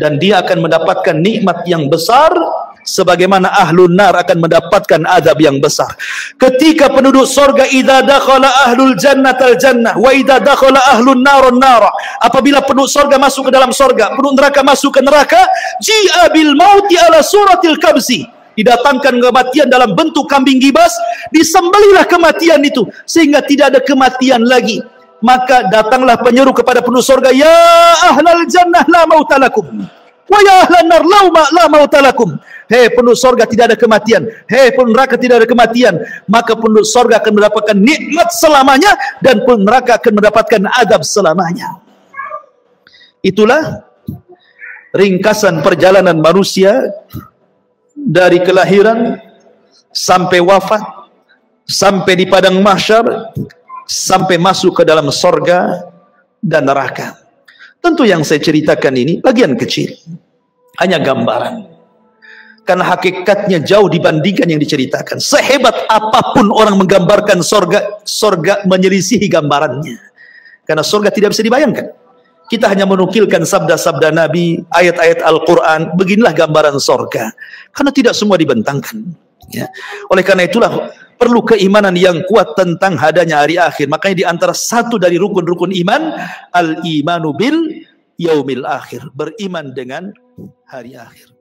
Dan dia akan mendapatkan nikmat yang besar sebagaimana ahlun nar akan mendapatkan azab yang besar. Ketika penduduk surga, idza dakhala ahlul jannatal jannah wa idza dakhala ahlun narun nara, apabila penduduk surga masuk ke dalam surga, penduduk neraka masuk ke neraka, ji'a bil mauti ala suratil kabsi, didatangkan kematian dalam bentuk kambing gibas, disembelihlah kematian itu sehingga tidak ada kematian lagi. Maka datanglah penyeru kepada penduduk surga, ya ahlal jannah la mautalakum wa ya ahlan nar la mautalakum. Hei penduduk surga, tidak ada kematian. Hei penduduk neraka, tidak ada kematian. Maka penduduk surga akan mendapatkan nikmat selamanya, dan penduduk neraka akan mendapatkan azab selamanya. Itulah ringkasan perjalanan manusia dari kelahiran sampai wafat, sampai di padang mahsyar, sampai masuk ke dalam surga dan neraka. Tentu yang saya ceritakan ini bagian kecil, hanya gambaran. Karena hakikatnya jauh dibandingkan yang diceritakan. Sehebat apapun orang menggambarkan surga, surga menyelisihi gambarannya. Karena surga tidak bisa dibayangkan. Kita hanya menukilkan sabda-sabda Nabi, ayat-ayat Al-Quran, beginilah gambaran surga. Karena tidak semua dibentangkan. Ya. Oleh karena itulah perlu keimanan yang kuat tentang adanya hari akhir. Makanya di antara satu dari rukun-rukun iman, al-imanu bil yaumil akhir, beriman dengan hari akhir.